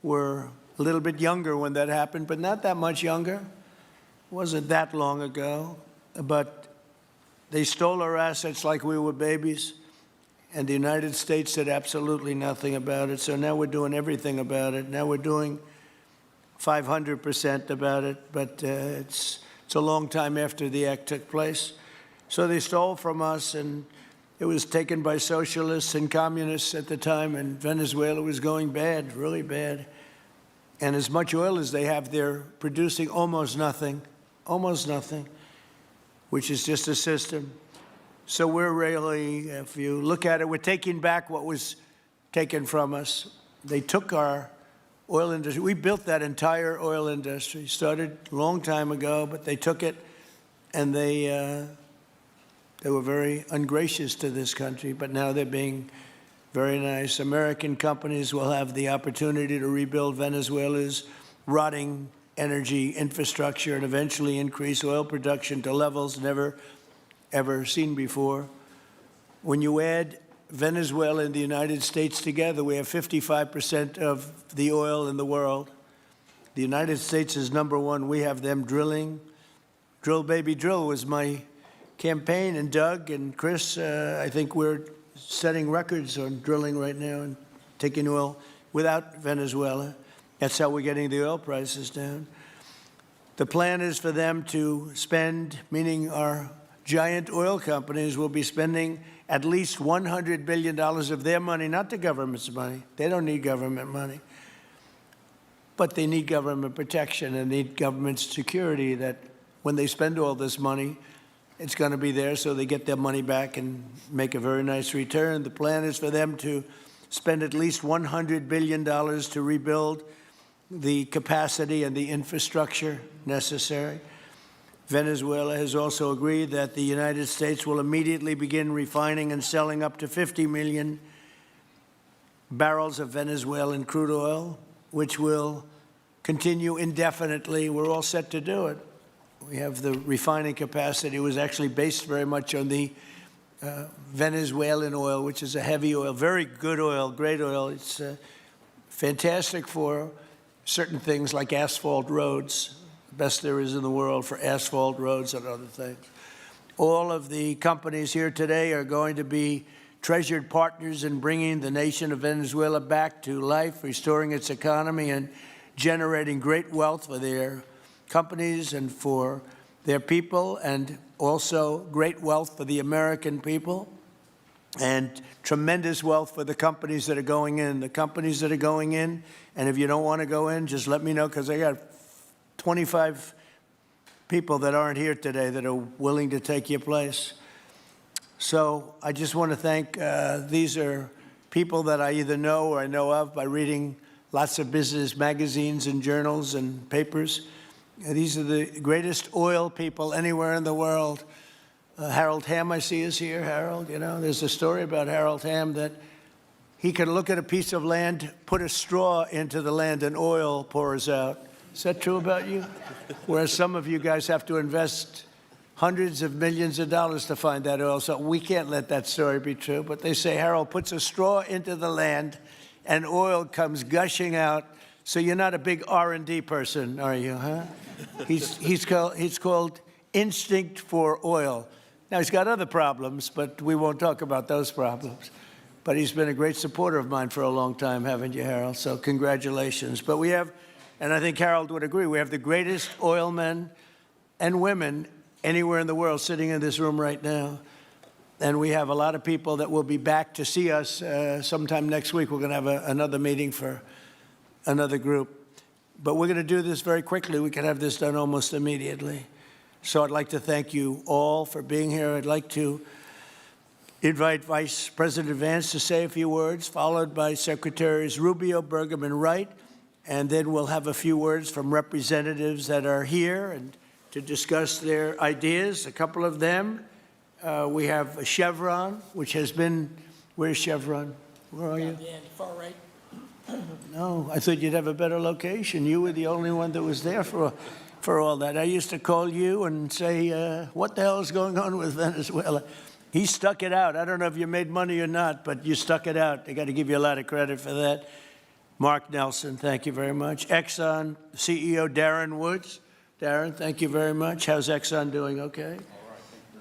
were a little bit younger when that happened, but not that much younger. It wasn't that long ago. But they stole our assets like we were babies, and the United States did absolutely nothing about it. So now we're doing everything about it. Now we're doing 500% about it, but it's a long time after the act took place. So they stole from us, and it was taken by socialists and communists at the time, and Venezuela was going bad, really bad. And as much oil as they have, they're producing almost nothing, which is just a system. So we're really, if you look at it, we're taking back what was taken from us. They took our oil industry. We built that entire oil industry. Started a long time ago, but they took it, and they were very ungracious to this country, but now they're being very nice. American companies will have the opportunity to rebuild Venezuela's rotting energy infrastructure and eventually increase oil production to levels never, ever seen before. When you add Venezuela and the United States together, we have 55% of the oil in the world. The United States is number one. We have them drilling. Drill, baby, drill was my campaign. And Doug and Chris, I think we're setting records on drilling right now and taking oil without Venezuela. That's how we're getting the oil prices down. The plan is for them to spend, meaning our giant oil companies will be spending at least $100 billion of their money, not the government's money. They don't need government money. But they need government protection and need government security that when they spend all this money, it's going to be there so they get their money back and make a very nice return. The plan is for them to spend at least $100 billion to rebuild the capacity and the infrastructure necessary. Venezuela has also agreed that the United States will immediately begin refining and selling up to 50 million barrels of Venezuelan crude oil, which will continue indefinitely. We're all set to do it. We have the refining capacity. It was actually based very much on the Venezuelan oil, which is a heavy oil, very good oil, great oil. It's fantastic for certain things like asphalt roads, the best there is in the world for asphalt roads and other things. All of the companies here today are going to be treasured partners in bringing the nation of Venezuela back to life, restoring its economy, and generating great wealth for their companies and for their people, and also great wealth for the American people, and tremendous wealth for the companies that are going in. The companies that are going in, and if you don't want to go in, just let me know, because I got 25 people that aren't here today that are willing to take your place. So I just want to thank, these are people that I either know or I know of by reading lots of business magazines and journals and papers. These are the greatest oil people anywhere in the world. Harold Hamm, I see, is here. Harold, you know, there's a story about Harold Hamm that he can look at a piece of land, put a straw into the land, and oil pours out. Is that true about you? Whereas some of you guys have to invest hundreds of millions of dollars to find that oil. So we can't let that story be true. But they say Harold puts a straw into the land, and oil comes gushing out. So you're not a big R&D person, are you, huh? He's called instinct for oil. Now, he's got other problems, but we won't talk about those problems. But he's been a great supporter of mine for a long time, haven't you, Harold? So congratulations. But we have, and I think Harold would agree, we have the greatest oil men and women anywhere in the world sitting in this room right now. And we have a lot of people that will be back to see us sometime next week. We're going to have another meeting for another group. But we're going to do this very quickly. We can have this done almost immediately. So I'd like to thank you all for being here. I'd like to invite Vice President Vance to say a few words, followed by Secretaries Rubio, Burgum, and Wright. And then we'll have a few words from representatives that are here and to discuss their ideas, a couple of them. We have Chevron, which has been, where's Chevron? Where are you? Far right. No, I thought you'd have a better location. You were the only one that was there for all that. I used to call you and say, what the hell is going on with Venezuela? He stuck it out. I don't know if you made money or not, but you stuck it out. I got to give you a lot of credit for that. Mark Nelson, thank you very much. Exxon CEO Darren Woods. Darren, thank you very much. How's Exxon doing? Okay? All right.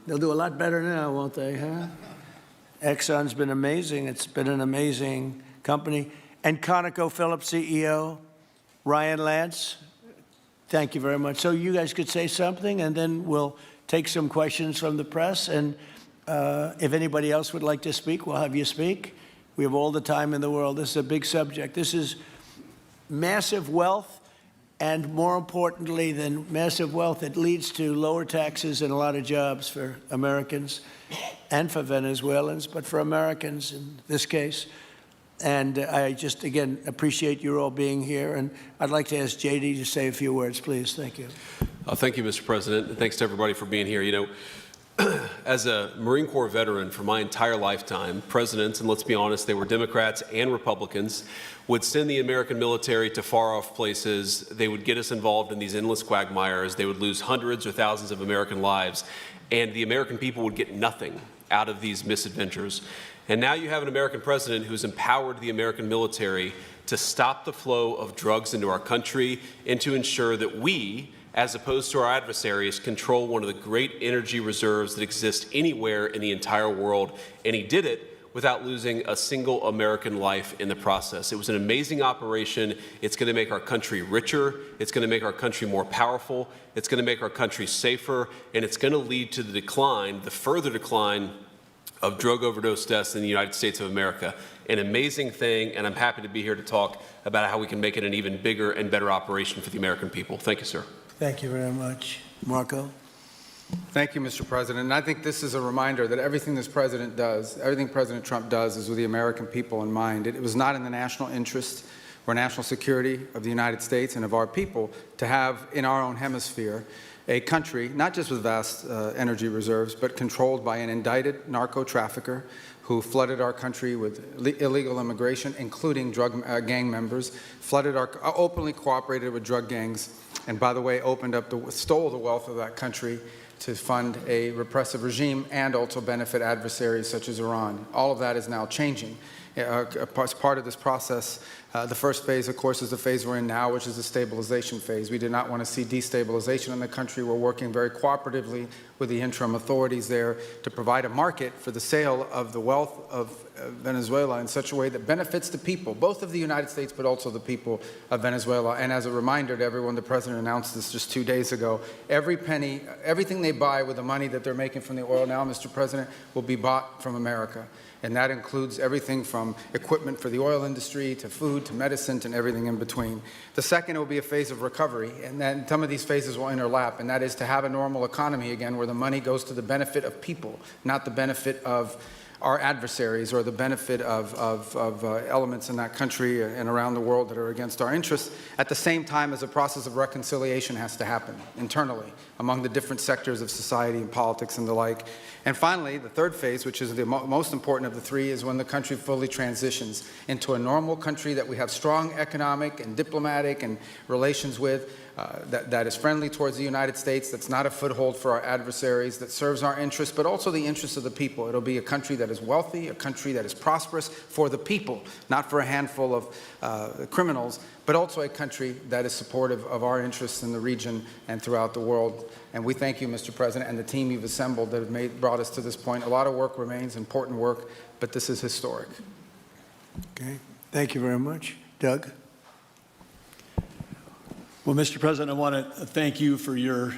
They'll do a lot better now, won't they, huh? Exxon's been amazing. It's been an amazing company. And ConocoPhillips CEO Ryan Lance, thank you very much. So you guys could say something, and then we'll take some questions from the press. And if anybody else would like to speak, we'll have you speak. We have all the time in the world. This is a big subject. This is massive wealth, and more importantly than massive wealth, it leads to lower taxes and a lot of jobs for Americans and for Venezuelans, but for Americans in this case. And I just, again, appreciate you all being here. And I'd like to ask JD to say a few words, please. Thank you. Thank you, Mr. President. Thanks to everybody for being here. You know, as a Marine Corps veteran for my entire lifetime, presidents, and let's be honest, they were Democrats and Republicans, would send the American military to far-off places. They would get us involved in these endless quagmires. They would lose hundreds or thousands of American lives, and the American people would get nothing out of these misadventures. And now you have an American president who's empowered the American military to stop the flow of drugs into our country and to ensure that we, as opposed to our adversaries, control one of the great energy reserves that exist anywhere in the entire world. And he did it without losing a single American life in the process. It was an amazing operation. It's going to make our country richer. It's going to make our country more powerful. It's going to make our country safer. And it's going to lead to the decline, the further decline of drug overdose deaths in the United States of America. An amazing thing, and I'm happy to be here to talk about how we can make it an even bigger and better operation for the American people. Thank you, sir. Thank you very much. Marco? Thank you, Mr. President. And I think this is a reminder that everything this president does, everything President Trump does is with the American people in mind. It was not in the national interest or national security of the United States and of our people to have in our own hemisphere a country, not just with vast energy reserves, but controlled by an indicted narco trafficker who flooded our country with illegal immigration, including drug gang members, openly cooperated with drug gangs, and by the way, stole the wealth of that country to fund a repressive regime and also benefit adversaries such as Iran. All of that is now changing. As part of this process, the first phase, of course, is the phase we're in now, which is the stabilization phase. We do not want to see destabilization in the country. We're working very cooperatively with the interim authorities there to provide a market for the sale of the wealth of Venezuela in such a way that benefits the people, both of the United States, but also the people of Venezuela. And as a reminder to everyone, the President announced this just 2 days ago, every penny, everything they buy with the money that they're making from the oil now, Mr. President, will be bought from America. And that includes everything from equipment for the oil industry to food to medicine and everything in between. The second will be a phase of recovery, and then some of these phases will interlap, and that is to have a normal economy again where the money goes to the benefit of people, not the benefit of our adversaries or the benefit of elements in that country and around the world that are against our interests, at the same time as a process of reconciliation has to happen internally among the different sectors of society and politics and the like. And finally, the third phase, which is the most important of the three, is when the country fully transitions into a normal country that we have strong economic and diplomatic and relations with, that is friendly towards the United States, that's not a foothold for our adversaries, that serves our interests, but also the interests of the people. It'll be a country that is wealthy, a country that is prosperous for the people, not for a handful of criminals, but also a country that is supportive of our interests in the region and throughout the world. And we thank you, Mr. President, and the team you've assembled that have brought us to this point. A lot of work remains, important work, but this is historic. Okay. Thank you very much. Doug? Well, Mr. President, I want to thank you for your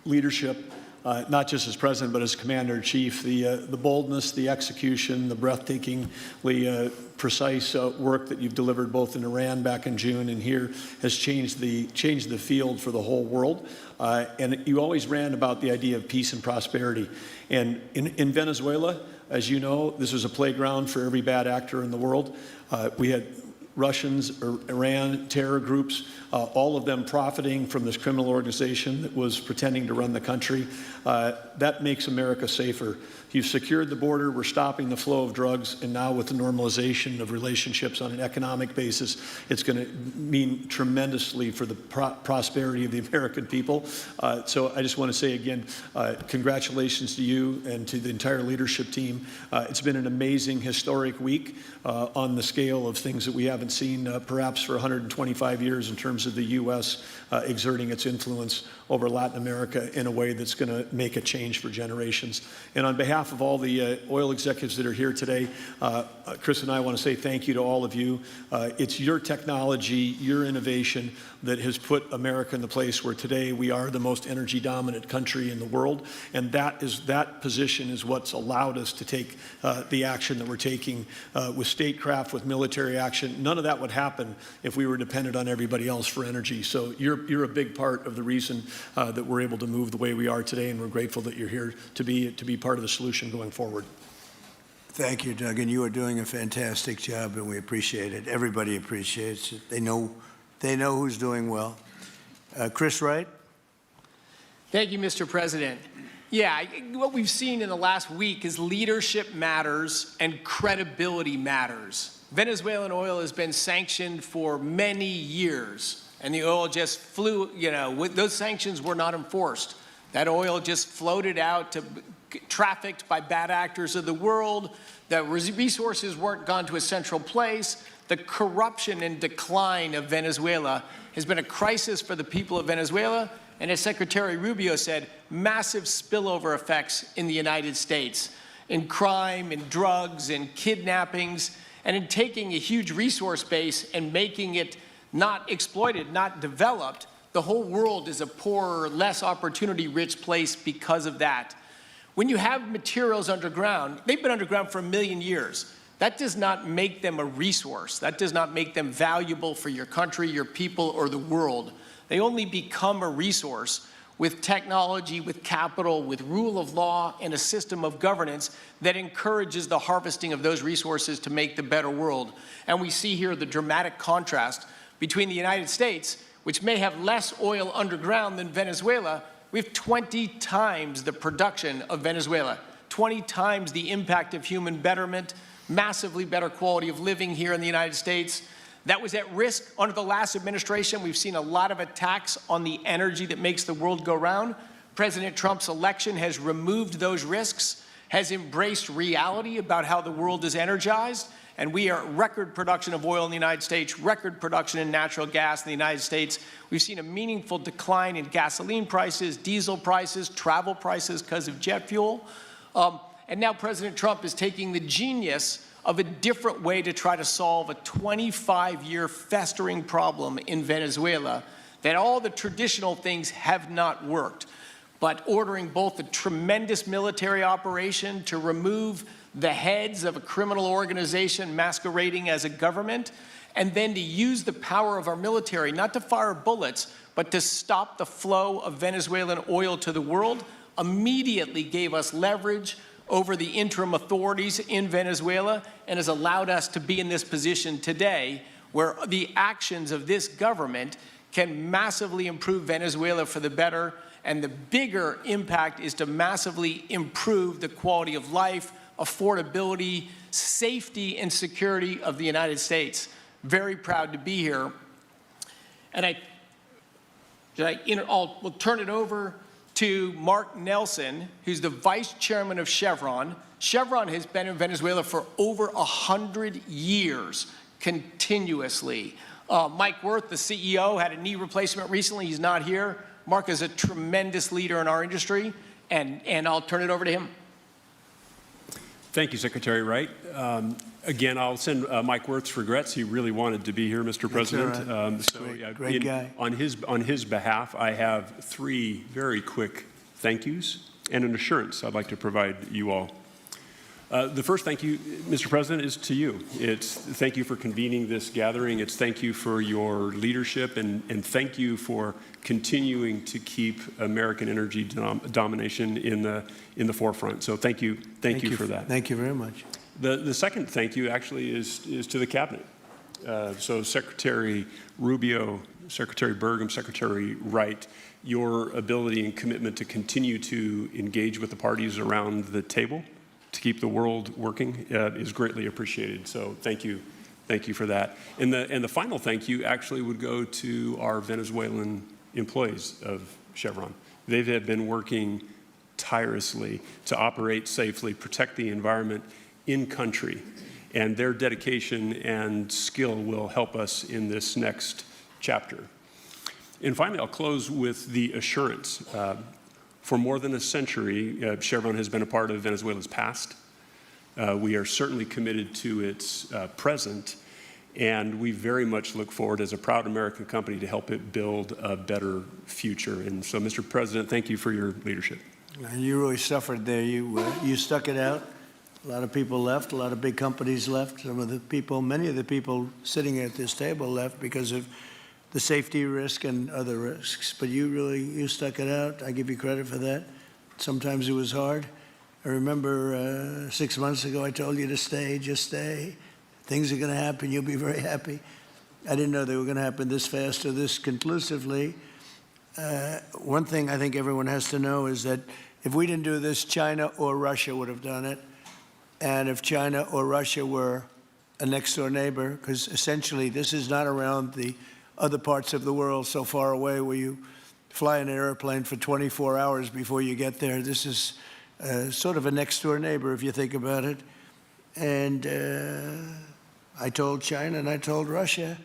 leadership, not just as President, but as Commander-in-Chief. The boldness, the execution, the breathtakingly precise work that you've delivered both in Iran back in June and here has changed the field for the whole world. And you always ran about the idea of peace and prosperity. And in Venezuela, as you know, this was a playground for every bad actor in the world. We had Russians, Iran, terror groups, all of them profiting from this criminal organization that was pretending to run the country. That makes America safer. You've secured the border, we're stopping the flow of drugs, and now with the normalization of relationships on an economic basis, it's going to mean tremendously for the prosperity of the American people. So I just want to say again, congratulations to you and to the entire leadership team. It's been an amazing, historic week on the scale of things that we haven't seen perhaps for 125 years in terms of the U.S. Exerting its influence over Latin America in a way that's going to make a change for generations. And on behalf of all the oil executives that are here today, Chris and I want to say thank you to all of you. It's your technology, your innovation that has put America in the place where today we are the most energy dominant country in the world. And that position is what's allowed us to take the action that we're taking with statecraft, with military action. None of that would happen if we were dependent on everybody else for energy. So you're a big part of the reason that we're able to move the way we are today, and we're grateful that you're here to be part of the solution going forward. Thank you, Doug, and you are doing a fantastic job, and we appreciate it. Everybody appreciates it. They know who's doing well. Chris Wright? Thank you, Mr. President. Yeah, what we've seen in the last week is leadership matters and credibility matters. Venezuelan oil has been sanctioned for many years, and the oil just flew, those sanctions were not enforced. That oil just floated out to trafficked by bad actors of the world. The resources weren't gone to a central place. The corruption and decline of Venezuela has been a crisis for the people of Venezuela. And as Secretary Rubio said, massive spillover effects in the United States, in crime, in drugs, in kidnappings, and in taking a huge resource base and making it not exploited, not developed. The whole world is a poorer, less opportunity-rich place because of that. When you have materials underground, they've been underground for 1 million years. That does not make them a resource. That does not make them valuable for your country, your people, or the world. They only become a resource with technology, with capital, with rule of law, and a system of governance that encourages the harvesting of those resources to make the better world. And we see here the dramatic contrast between the United States, which may have less oil underground than Venezuela. We have 20 times the production of Venezuela, 20 times the impact of human betterment, massively better quality of living here in the United States. That was at risk under the last administration. We've seen a lot of attacks on the energy that makes the world go round. President Trump's election has removed those risks, has embraced reality about how the world is energized, and we are record production of oil in the United States, record production in natural gas in the United States. We've seen a meaningful decline in gasoline prices, diesel prices, travel prices because of jet fuel. And now President Trump is taking the genius of a different way to try to solve a 25-year festering problem in Venezuela, that all the traditional things have not worked, but ordering both a tremendous military operation to remove the heads of a criminal organization masquerading as a government, and then to use the power of our military, not to fire bullets, but to stop the flow of Venezuelan oil to the world, immediately gave us leverage over the interim authorities in Venezuela and has allowed us to be in this position today where the actions of this government can massively improve Venezuela for the better, and the bigger impact is to massively improve the quality of life, affordability, safety, and security of the United States. Very proud to be here. And We'll turn it over to Mark Nelson, who's the vice chairman of Chevron. Chevron has been in Venezuela for over 100 years, continuously. Mike Wirth, the CEO, had a knee replacement recently. He's not here. Mark is a tremendous leader in our industry, and I'll turn it over to him. Thank you, Secretary Wright. Again, I'll send Mike Wirth's regrets. He really wanted to be here, Mr. President. All right. Great guy. On his behalf, I have 3 very quick thank yous and an assurance I'd like to provide you all. The first thank you, Mr. President, is to you. It's thank you for convening this gathering. It's thank you for your leadership, and thank you for continuing to keep American energy domination in the forefront. So thank you for that. Thank you very much. The second thank you actually is to the cabinet. So Secretary Rubio, Secretary Burgum, Secretary Wright, your ability and commitment to continue to engage with the parties around the table to keep the world working is greatly appreciated. So thank you for that. And the final thank you actually would go to our Venezuelan employees of Chevron. They have been working tirelessly to operate safely, protect the environment in country, and their dedication and skill will help us in this next chapter. And finally, I'll close with the assurance. For more than a century, Chevron has been a part of Venezuela's past. We are certainly committed to its present, and we very much look forward as a proud American company to help it build a better future. And so, Mr. President, thank you for your leadership. You really suffered there. You stuck it out. A lot of people left. A lot of big companies left. Many of the people sitting at this table left because of the safety risk and other risks. But you stuck it out. I give you credit for that. Sometimes it was hard. I remember 6 months ago I told you to stay, just stay. Things are going to happen. You'll be very happy. I didn't know they were going to happen this fast or this conclusively. One thing I think everyone has to know is that if we didn't do this, China or Russia would have done it. And if China or Russia were a next-door neighbor, because essentially this is not around the other parts of the world so far away where you fly in an airplane for 24 hours before you get there. This is sort of a next-door neighbor if you think about it. And I told China and I told Russia,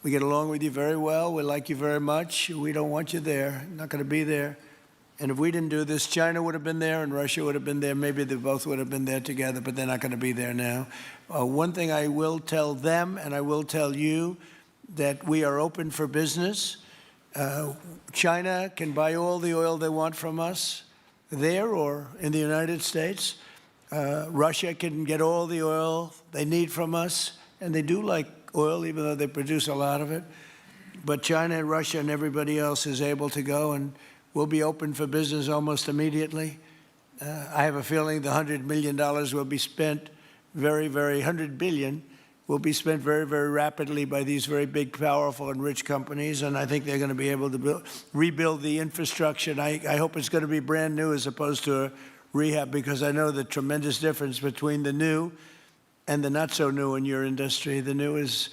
we get along with you very well. We like you very much. We don't want you there. Not going to be there. And if we didn't do this, China would have been there and Russia would have been there. Maybe they both would have been there together, but they're not going to be there now. One thing I will tell them, and I will tell you, that we are open for business. China can buy all the oil they want from us there or in the United States. Russia can get all the oil they need from us, and they do like oil, even though they produce a lot of it. But China and Russia and everybody else is able to go, and we'll be open for business almost immediately. I have a feeling the $100 million will be spent $100 billion will be spent very, very rapidly by these very big, powerful, and rich companies, and I think they're going to be able to rebuild the infrastructure. And I hope it's going to be brand new as opposed to a rehab, because I know the tremendous difference between the new and the not so new in your industry. The new is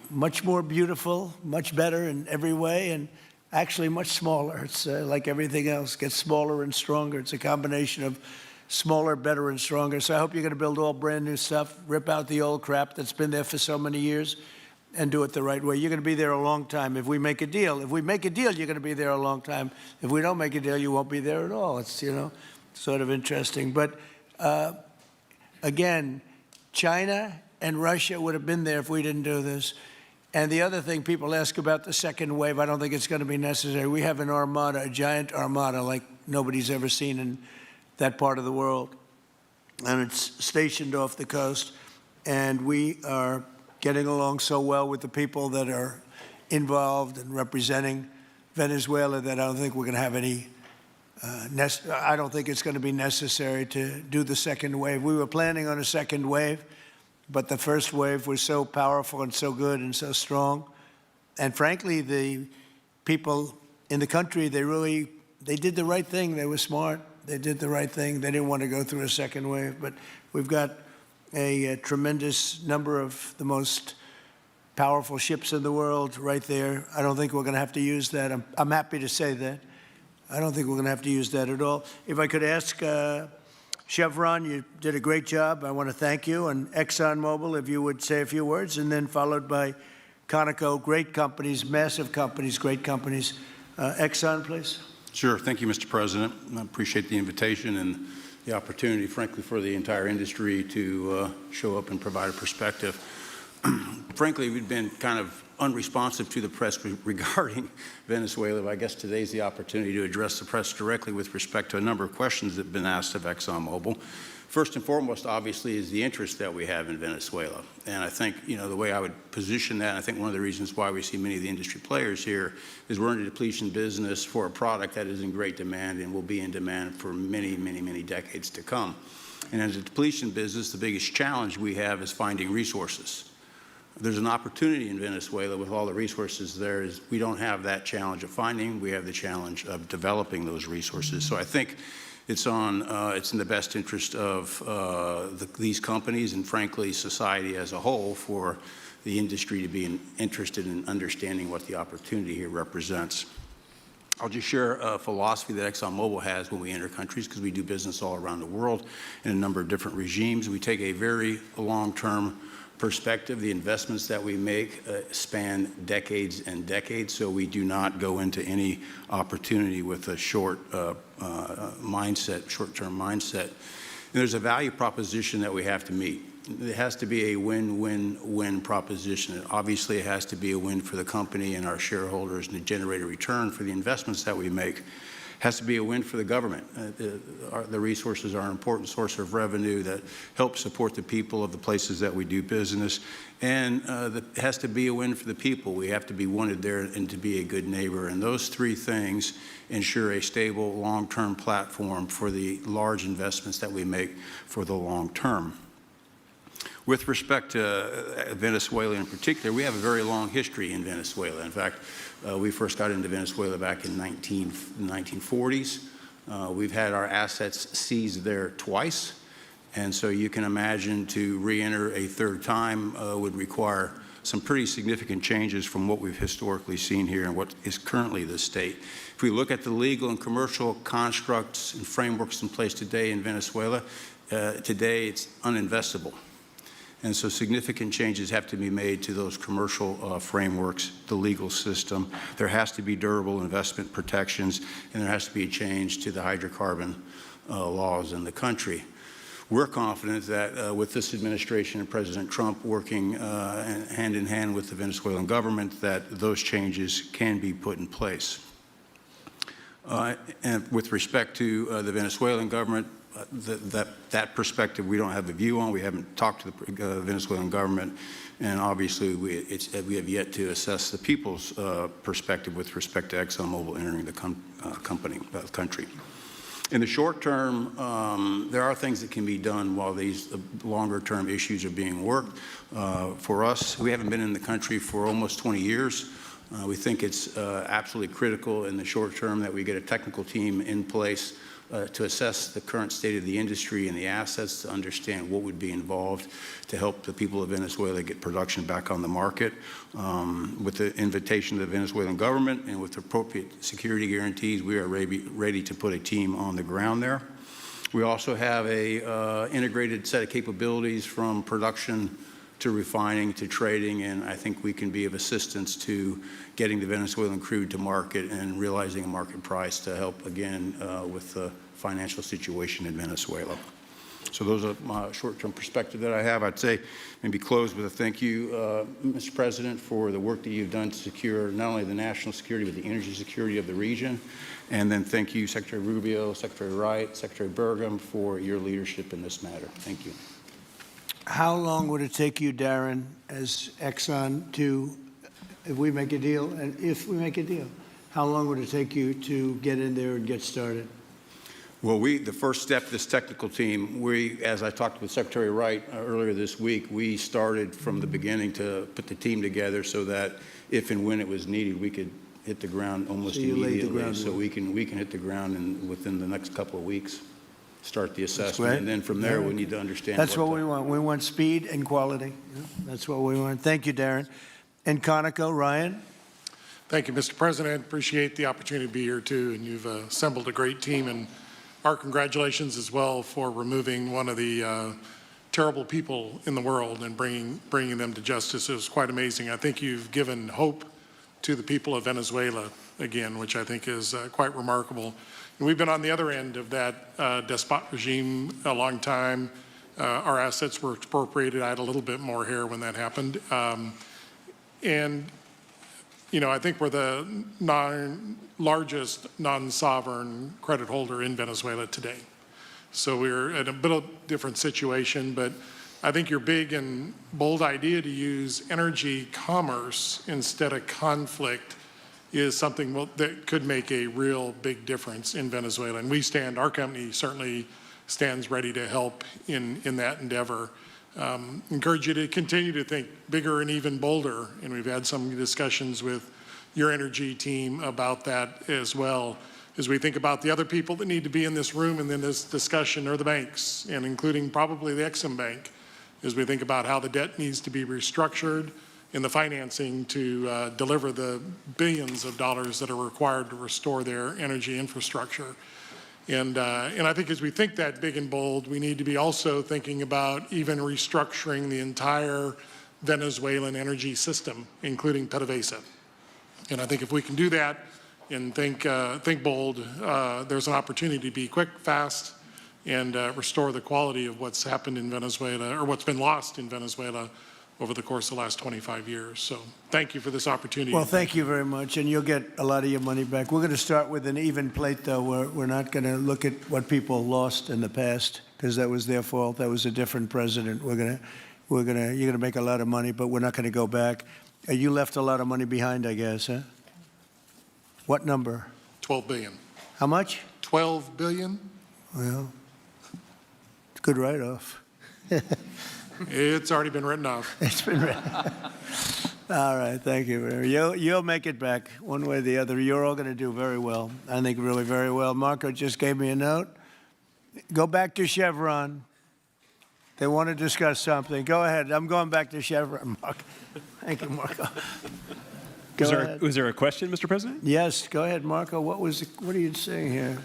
much more beautiful, much better in every way, and actually much smaller. It's like everything else, gets smaller and stronger. It's a combination of smaller, better, and stronger. So I hope you're going to build all brand new stuff, rip out the old crap that's been there for so many years, and do it the right way. You're going to be there a long time if we make a deal. If we make a deal, you're going to be there a long time. If we don't make a deal, you won't be there at all. It's, sort of interesting. But again, China and Russia would have been there if we didn't do this. And the other thing people ask about the second wave, I don't think it's going to be necessary. We have an armada, a giant armada like nobody's ever seen in that part of the world. And it's stationed off the coast. And we are getting along so well with the people that are involved and representing Venezuela that I don't think we're going to have any, I don't think it's going to be necessary to do the second wave. We were planning on a second wave, but the first wave was so powerful and so good and so strong. And frankly, the people in the country, they did the right thing. They were smart. They did the right thing. They didn't want to go through a second wave. But we've got a tremendous number of the most powerful ships in the world right there. I don't think we're going to have to use that. I'm happy to say that. I don't think we're going to have to use that at all. If I could ask Chevron, you did a great job. I want to thank you. And ExxonMobil, if you would say a few words, and then followed by Conoco, great companies, massive companies, great companies. Exxon, please. Sure. Thank you, Mr. President. I appreciate the invitation and the opportunity, frankly, for the entire industry to show up and provide a perspective. Frankly, we've been kind of unresponsive to the press regarding Venezuela, but I guess today's the opportunity to address the press directly with respect to a number of questions that have been asked of ExxonMobil. First and foremost, obviously, is the interest that we have in Venezuela. And I think, you know, the way I would position that, and I think one of the reasons why we see many of the industry players here is we're in a depletion business for a product that is in great demand and will be in demand for many, many, many decades to come. And as a depletion business, the biggest challenge we have is finding resources. There's an opportunity in Venezuela with all the resources there is we don't have that challenge of finding, we have the challenge of developing those resources. So I think it's in the best interest of these companies and frankly society as a whole for the industry to be interested in understanding what the opportunity here represents. I'll just share a philosophy that ExxonMobil has when we enter countries because we do business all around the world in a number of different regimes. We take a very long-term perspective. The investments that we make span decades and decades, so we do not go into any opportunity with a short-term mindset. And there's a value proposition that we have to meet. It has to be a win-win-win proposition. Obviously, it has to be a win for the company and our shareholders and to generate a return for the investments that we make. It has to be a win for the government. The resources are an important source of revenue that helps support the people of the places that we do business. And it has to be a win for the people. We have to be wanted there and to be a good neighbor. And those three things ensure a stable, long-term platform for the large investments that we make for the long term. With respect to Venezuela in particular, we have a very long history in Venezuela. In fact, we first got into Venezuela back in the 1940s. We've had our assets seized there twice. And so you can imagine to re-enter a third time would require some pretty significant changes from what we've historically seen here and what is currently the state. If we look at the legal and commercial constructs and frameworks in place today in Venezuela, today it's uninvestable. And so significant changes have to be made to those commercial frameworks, the legal system. There has to be durable investment protections, and there has to be a change to the hydrocarbon laws in the country. We're confident that with this administration and President Trump working hand in hand with the Venezuelan government, that those changes can be put in place. And with respect to the Venezuelan government, that perspective we don't have a view on. We haven't talked to the Venezuelan government, and obviously we have yet to assess the people's perspective with respect to ExxonMobil entering the country. In the short term, there are things that can be done while these longer-term issues are being worked. For us, we haven't been in the country for almost 20 years. We think it's absolutely critical in the short term that we get a technical team in place to assess the current state of the industry and the assets, to understand what would be involved to help the people of Venezuela get production back on the market. With the invitation of the Venezuelan government and with appropriate security guarantees, we are ready to put a team on the ground there. We also have a integrated set of capabilities from production to refining to trading, and I think we can be of assistance to getting the Venezuelan crude to market and realizing a market price to help, again, with the financial situation in Venezuela. So those are my short-term perspective that I have. I'd say maybe close with a thank you, Mr. President, for the work that you've done to secure not only the national security, but the energy security of the region. And then thank you, Secretary Rubio, Secretary Wright, Secretary Burgum, for your leadership in this matter. Thank you. How long would it take you, Darren, as Exxon to, if we make a deal, how long would it take you to get in there and get started? Well, the first step, this technical team, as I talked with Secretary Wright earlier this week, we started from the beginning to put the team together so that if and when it was needed, we could hit the ground almost immediately. So we can hit the ground within the next couple of weeks. Start the assessment, and then from there we need to understand. That's what we want. We want speed and quality. That's what we want. Thank you, Darren. And Conoco, Ryan? Thank you, Mr. President. Appreciate the opportunity to be here, too, and you've assembled a great team. And our congratulations as well for removing one of the terrible people in the world and bringing them to justice. It was quite amazing. I think you've given hope to the people of Venezuela again, which I think is quite remarkable. And we've been on the other end of that despot regime a long time. Our assets were expropriated. I had a little bit more hair when that happened. And you know, I think we're the largest non-sovereign credit holder in Venezuela today. So we're at a bit of a different situation, but I think your big and bold idea to use energy commerce instead of conflict is something that could make a real big difference in Venezuela. And our company certainly stands ready to help in that endeavor. Encourage you to continue to think bigger and even bolder. And we've had some discussions with your energy team about that as well. As we think about the other people that need to be in this room and in this discussion are the banks, and including probably the Exim Bank, as we think about how the debt needs to be restructured and the financing to deliver the billions of dollars that are required to restore their energy infrastructure. And I think as we think that big and bold, we need to be also thinking about even restructuring the entire Venezuelan energy system, including PDVSA. And I think if we can do that and think bold, there's an opportunity to be quick, fast, and restore the quality of what's happened in Venezuela, or what's been lost in Venezuela over the course of the last 25 years. So thank you for this opportunity. Well, thank you very much, and you'll get a lot of your money back. We're going to start with an even plate, though. We're not going to look at what people lost in the past, because that was their fault. That was a different president. You're going to make a lot of money, but we're not going to go back. You left a lot of money behind, I guess, huh? What number? 12 billion. How much? 12 billion. Well, it's a good write-off. It's already been written off. It's been written. All right, thank you. You'll make it back one way or the other. You're all going to do very well. I think really very well. Marco just gave me a note. Go back to Chevron. They want to discuss something. Go ahead. I'm going back to Chevron, Marco. Thank you, Marco. Was there a question, Mr. President? Yes, go ahead, Marco. What are you saying here?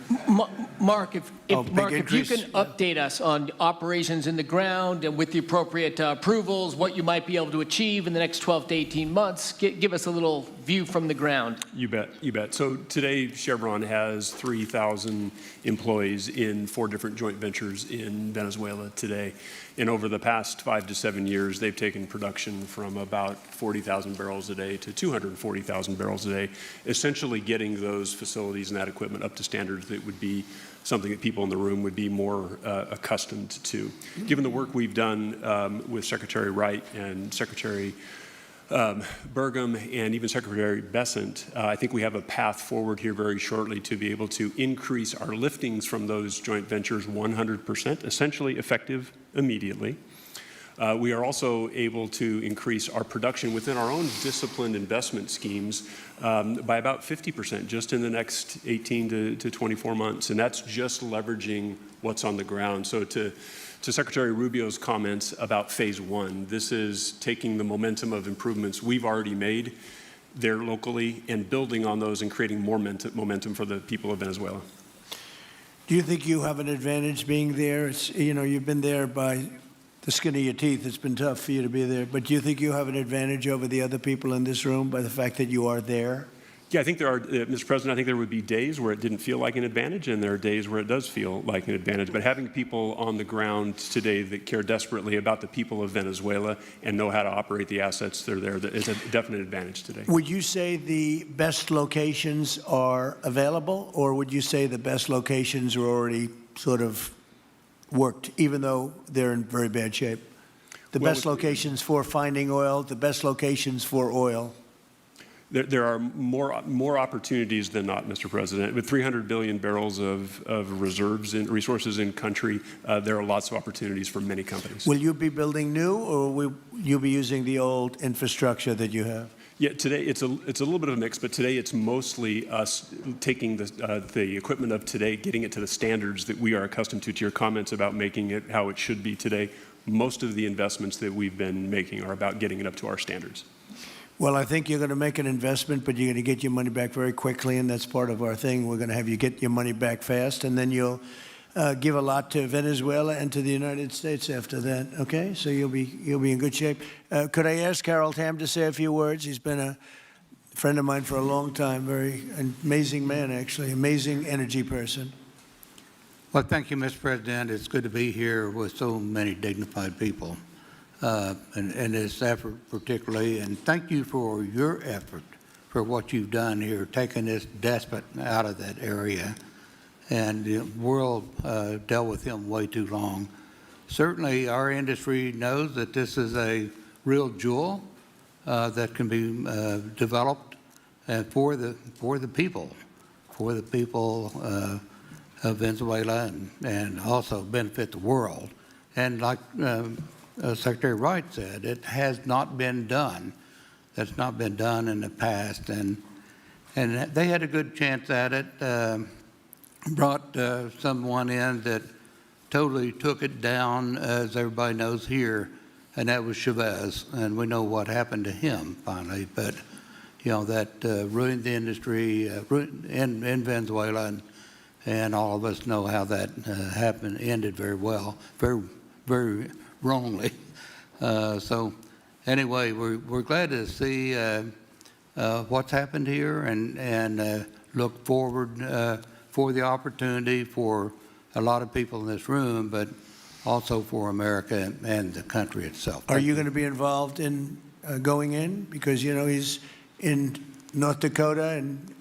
Mark, if you can update us on operations in the ground and with the appropriate approvals, what you might be able to achieve in the next 12 to 18 months, give us a little view from the ground. You bet. So today, Chevron has 3,000 employees in 4 different joint ventures in Venezuela today. And over the past 5 to 7 years, they've taken production from about 40,000 barrels a day to 240,000 barrels a day, essentially getting those facilities and that equipment up to standards that would be something that people in the room would be more accustomed to. Given the work we've done with Secretary Wright and Secretary Burgum and even Secretary Bessent, I think we have a path forward here very shortly to be able to increase our liftings from those joint ventures 100%, essentially effective immediately. We are also able to increase our production within our own disciplined investment schemes by about 50% just in the next 18 to 24 months, and that's just leveraging what's on the ground. So to Secretary Rubio's comments about phase 1, this is taking the momentum of improvements we've already made there locally and building on those and creating more momentum for the people of Venezuela. Do you think you have an advantage being there? You've been there by the skin of your teeth. It's been tough for you to be there. But do you think you have an advantage over the other people in this room by the fact that you are there? Yeah, I think there are, Mr. President, I think there would be days where it didn't feel like an advantage, and there are days where it does feel like an advantage. But having people on the ground today that care desperately about the people of Venezuela and know how to operate the assets that are there is a definite advantage today. Would you say the best locations are available, or would you say the best locations are already sort of worked, even though they're in very bad shape? The best locations for finding oil, the best locations for oil? There are more opportunities than not, Mr. President. With 300 billion barrels of reserves and resources in country, there are lots of opportunities for many companies. Will you be building new, or will you be using the old infrastructure that you have? Yeah, today it's a little bit of a mix, but today it's mostly us taking the equipment of today, getting it to the standards that we are accustomed to. To your comments about making it how it should be today, most of the investments that we've been making are about getting it up to our standards. Well, I think you're going to make an investment, but you're going to get your money back very quickly, and that's part of our thing. We're going to have you get your money back fast, and then you'll give a lot to Venezuela and to the United States after that. Okay, so you'll be in good shape. Could I ask Harold Hamm to say a few words? He's been a friend of mine for a long time. Very amazing man, actually, amazing energy person. Well, thank you, Mr. President. It's good to be here with so many dignified people. And this effort particularly, and thank you for your effort for what you've done here, taking this despot out of that area. And the world dealt with him way too long. Certainly, our industry knows that this is a real jewel that can be developed for the people of Venezuela and also benefit the world. And like Secretary Wright said, it has not been done. That's not been done in the past, and they had a good chance at it. Brought someone in that totally took it down, as everybody knows here, and that was Chavez, and we know what happened to him finally. But that ruined the industry in Venezuela, and all of us know how that ended very well, very, very wrongly. So anyway, we're glad to see what's happened here, and look forward for the opportunity for a lot of people in this room, but also for America and the country itself. Are you going to be involved in going in? Because, he's in North Dakota and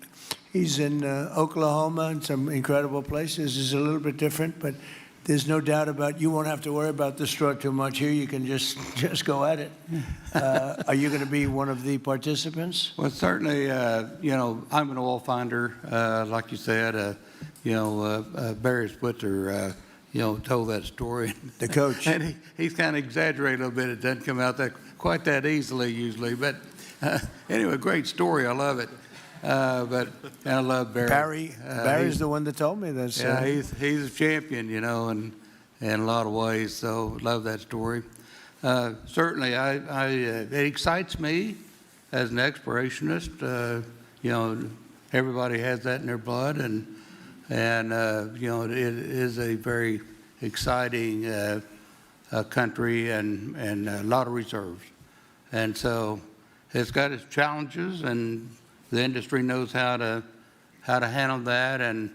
he's in Oklahoma and some incredible places. It's a little bit different, but there's no doubt about you won't have to worry about the straw too much here. You can just go at it. Are you going to be one of the participants? Well, certainly, I'm an oil finder, like you said. Barry Switzer, told that story. The coach. And he's kind of exaggerated a little bit. It doesn't come out quite that easily usually. But anyway, great story. I love it. But I love Barry. Barry's the one that told me this. Yeah, he's a champion, in a lot of ways. So love that story. Certainly, it excites me as an explorationist. Everybody has that in their blood, and it is a very exciting country and a lot of reserves, and so it's got its challenges, and the industry knows how to handle that. And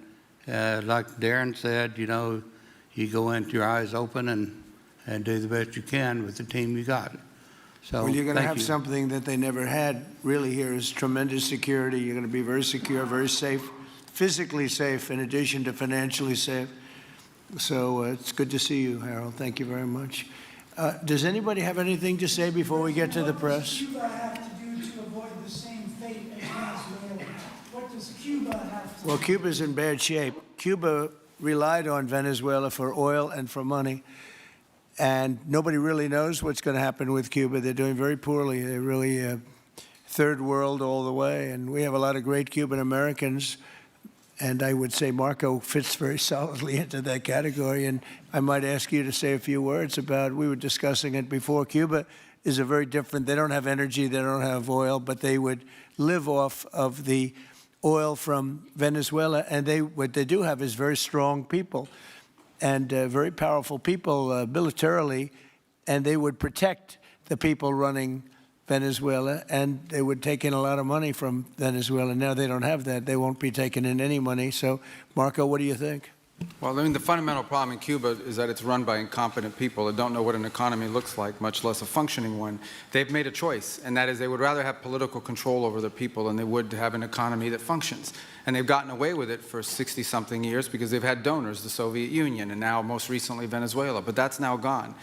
like Darren said, you go in with your eyes open and do the best you can with the team you got. So well, you're going to have you. something that they never had really here is tremendous security. You're going to be very secure, very safe, physically safe, in addition to financially safe. So it's good to see you, Harold. Thank you very much. Does anybody have anything to say before we get to the press? What does Cuba have to do to avoid the same fate as Venezuela? What does Cuba have to Well, do? Cuba's in bad shape. Cuba relied on Venezuela for oil and for money. And nobody really knows what's going to happen with Cuba. They're doing very poorly. They're really third world all the way. And we have a lot of great Cuban Americans. And I would say Marco fits very solidly into that category. And I might ask you to say a few words about, we were discussing it before, Cuba is a very different, they don't have energy, they don't have oil, but they would live off of the oil from Venezuela. And what they do have is very strong people and very powerful people militarily, and they would protect the people running Venezuela, and they would take in a lot of money from Venezuela. Now they don't have that. They won't be taking in any money. So, Marco, what do you think? Well, the fundamental problem in Cuba is that it's run by incompetent people that don't know what an economy looks like, much less a functioning one. They've made a choice, and that is they would rather have political control over the people than they would have an economy that functions. And they've gotten away with it for 60-something years because they've had donors, the Soviet Union, and now most recently Venezuela. But that's now gone.